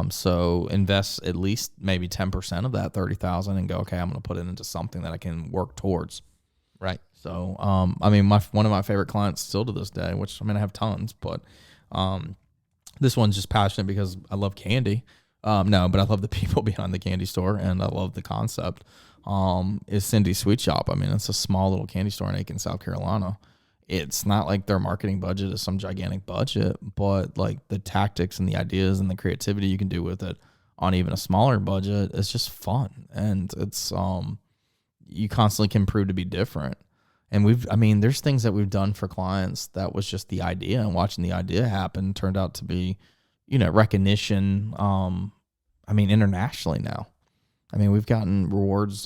Speaker 4: So invest at least maybe 10% of that 30,000 and go, okay, I'm going to put it into something that I can work towards.
Speaker 3: Right.
Speaker 4: So, I mean, one of my favorite clients still to this day, which I have tons, but this one's just passionate because I love candy. No, but I love the people behind the candy store, and I love the concept. Is Cindy's Sweet Shop. I mean, it's a small little candy store in Aiken, South Carolina. It's not like their marketing budget is some gigantic budget, but like the tactics and the ideas and the creativity you can do with it on even a smaller budget, it's just fun. And it's, you constantly can prove to be different. And there's things that we've done for clients that was just the idea, and watching the idea happen turned out to be, recognition, internationally now. I mean, we've gotten awards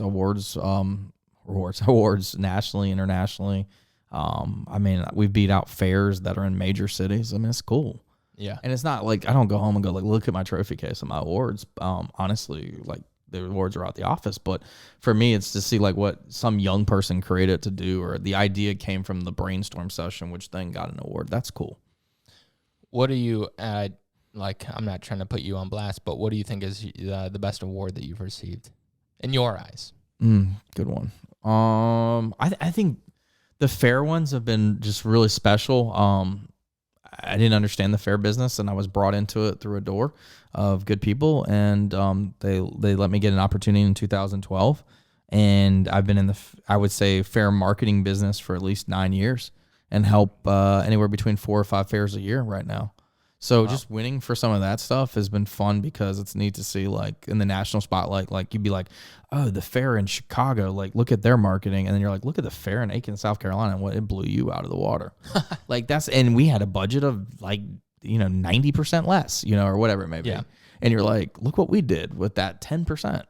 Speaker 4: nationally, internationally. We beat out fairs that are in major cities. I mean, it's cool.
Speaker 3: Yeah.
Speaker 4: And it's not like I don't go home and go like, look at my trophy case of my awards. Honestly, like the awards are out the office. But for me, it's to see like what some young person created to do, or the idea came from the brainstorm session, which then got an award. That's cool.
Speaker 3: What do you I'm not trying to put you on blast, but what do you think is the best award that you've received in your eyes?
Speaker 4: Good one. I think the fair ones have been just really special. I didn't understand the fair business, and I was brought into it through a door of good people, and they let me get an opportunity in 2012, and I've been in I would say fair marketing business for at least 9 years, and help anywhere between 4 or 5 fairs a year right now. So wow. Just winning for some of that stuff has been fun, because it's neat to see like in the national spotlight, like you'd be like, oh, the fair in Chicago, like look at their marketing. And then you're like, look at the fair in Aiken, South Carolina, and what it blew you out of the water. And we had a budget of like, 90% less, or whatever it may be. Yeah. And you're like, look what we did with that 10%.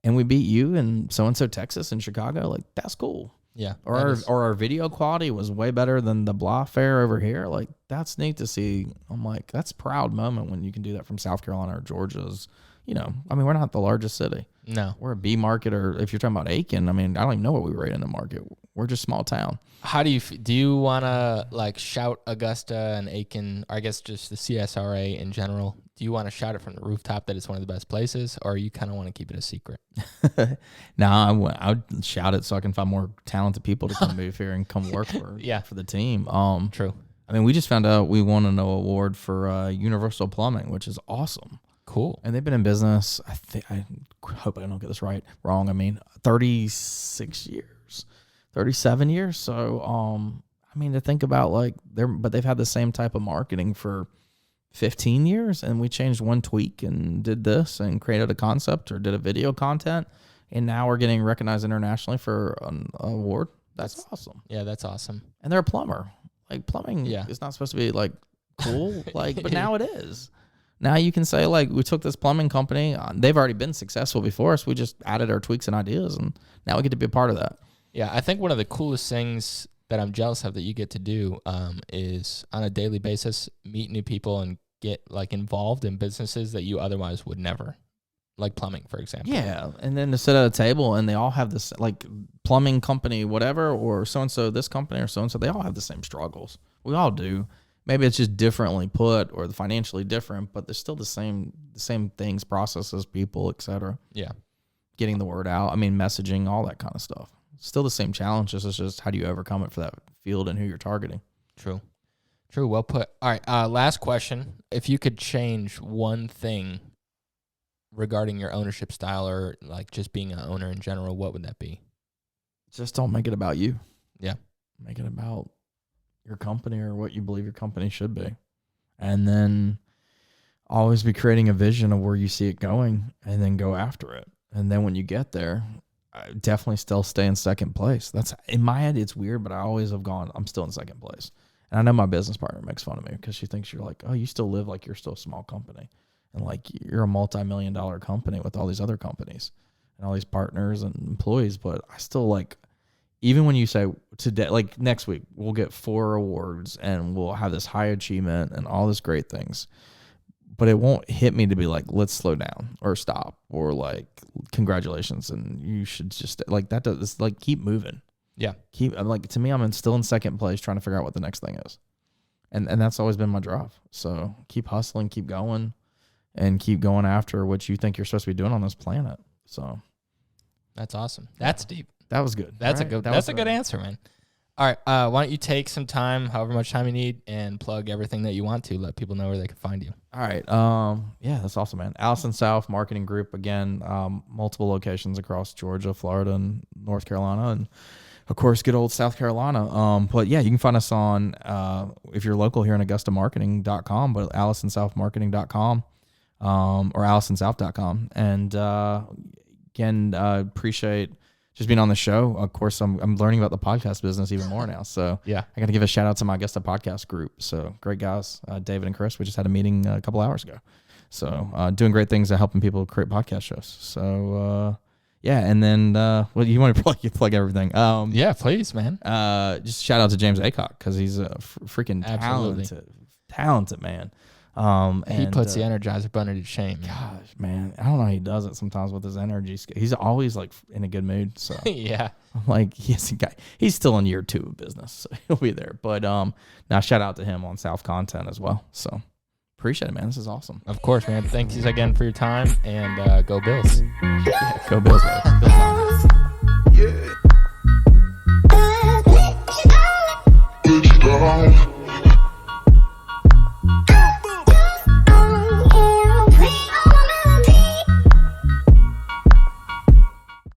Speaker 4: And we beat you in so-and-so Texas and Chicago. Like, that's cool.
Speaker 3: Yeah.
Speaker 4: Or our video quality was way better than the blah fair over here. Like, that's neat to see. I'm like, that's a proud moment when you can do that from South Carolina or Georgia's. We're not the largest city.
Speaker 3: No.
Speaker 4: We're a B market, or if you're talking about Aiken, I don't even know what we rate in the market. We're just small town.
Speaker 3: How do you want to like shout Augusta and Aiken, or I guess just the CSRA in general? Do you want to shout it from the rooftop that it's one of the best places, or you kind of want to keep it a secret?
Speaker 4: No, I would shout it so I can find more talented people to come move here and come work for the team. True. We just found out we won an award for Universal Plumbing, which is awesome.
Speaker 3: Cool. And
Speaker 4: they've been in business, I hope I don't get this wrong. 36 years, 37 years. So, to think about like but they've had the same type of marketing for 15 years, and we changed one tweak and did this and created a concept or did a video content, and now we're getting recognized internationally for an award. That's awesome.
Speaker 3: Yeah, that's awesome.
Speaker 4: And they're a plumber. Like, plumbing is not supposed to be like cool, like, but now it is. Now you can say, like, we took this plumbing company. They've already been successful before us. We just added our tweaks and ideas, and now we get to be a part of that.
Speaker 3: Yeah, I think one of the coolest things that I'm jealous of that you get to do is on a daily basis meet new people and get like involved in businesses that you otherwise would never, like plumbing, for example.
Speaker 4: Yeah, and then to sit at a table and they all have this like plumbing company, whatever, or so-and-so this company or so-and-so, they all have the same struggles. We all do. Maybe it's just differently put or financially different, but they're still the same things, processes, people, etc.
Speaker 3: Yeah. Getting
Speaker 4: the word out. Messaging, all that kind of stuff. Still the same challenges. It's just how do you overcome it for that field and who you're targeting.
Speaker 3: True. Well put. All right. Last question. If you could change one thing regarding your ownership style, or like just being an owner in general, what would that be?
Speaker 4: just don't make it about you.
Speaker 3: Yeah.
Speaker 4: Make it about your company or what you believe your company should be. And then always be creating a vision of where you see it going and then go after it. And then when you get there, I definitely still stay in second place. That's in my head. It's weird, but I always have gone, I'm still in second place. And I know my business partner makes fun of me because she thinks you're like, oh, you still live like you're still a small company. And like you're a multi-million-dollar company with all these other companies and all these partners and employees. But I still like, even when you say today, like next week, we'll get 4 awards and we'll have this high achievement and all this great things. But it won't hit me to be like, let's slow down or stop or like, congratulations. And you should just like that. It's like, keep moving.
Speaker 3: Yeah.
Speaker 4: I'm like, to me, still in second place trying to figure out what the next thing is. And that's always been my drive. So keep hustling, keep going, and keep going after what you think you're supposed to be doing on this planet. So
Speaker 3: that's awesome. That's deep.
Speaker 4: That was good.
Speaker 3: That's
Speaker 4: right?
Speaker 3: a good. That's a good answer, man. All right. Why don't you take some time, however much time you need, and plug everything that you want to. Let people know where they can find you.
Speaker 4: All right. Yeah, that's awesome, man. Allison South Marketing Group, again, multiple locations across Georgia, Florida, and North Carolina, and of course, good old South Carolina. But yeah, you can find us on, if you're local here in AugustaMarketing.com, but AllisonSouthMarketing.com, or AllisonSouth.com. And again, appreciate just being on the show. Of course, I'm learning about the podcast business even more now. So
Speaker 3: yeah,
Speaker 4: I got to give a shout out to my Augusta podcast group. So great guys, David and Chris. We just had a meeting a couple hours ago. So doing great things at helping people create podcast shows. So yeah, and then well, you want to plug everything?
Speaker 3: Yeah, please, man.
Speaker 4: Just shout out to James Aycock because he's a freaking talented man.
Speaker 3: He
Speaker 4: and,
Speaker 3: puts the Energizer Bunny to shame.
Speaker 4: Gosh, man, I don't know how he does it sometimes with his energy. He's always like in a good mood. So
Speaker 3: yeah,
Speaker 4: I'm like, he's still in year 2 of business, so he'll be there. But now shout out to him on South Content as well. So appreciate it, man. This is awesome.
Speaker 3: Of course, man. Thank you again for your time, and go Bills.
Speaker 4: Yeah, go Bills, man. Bills.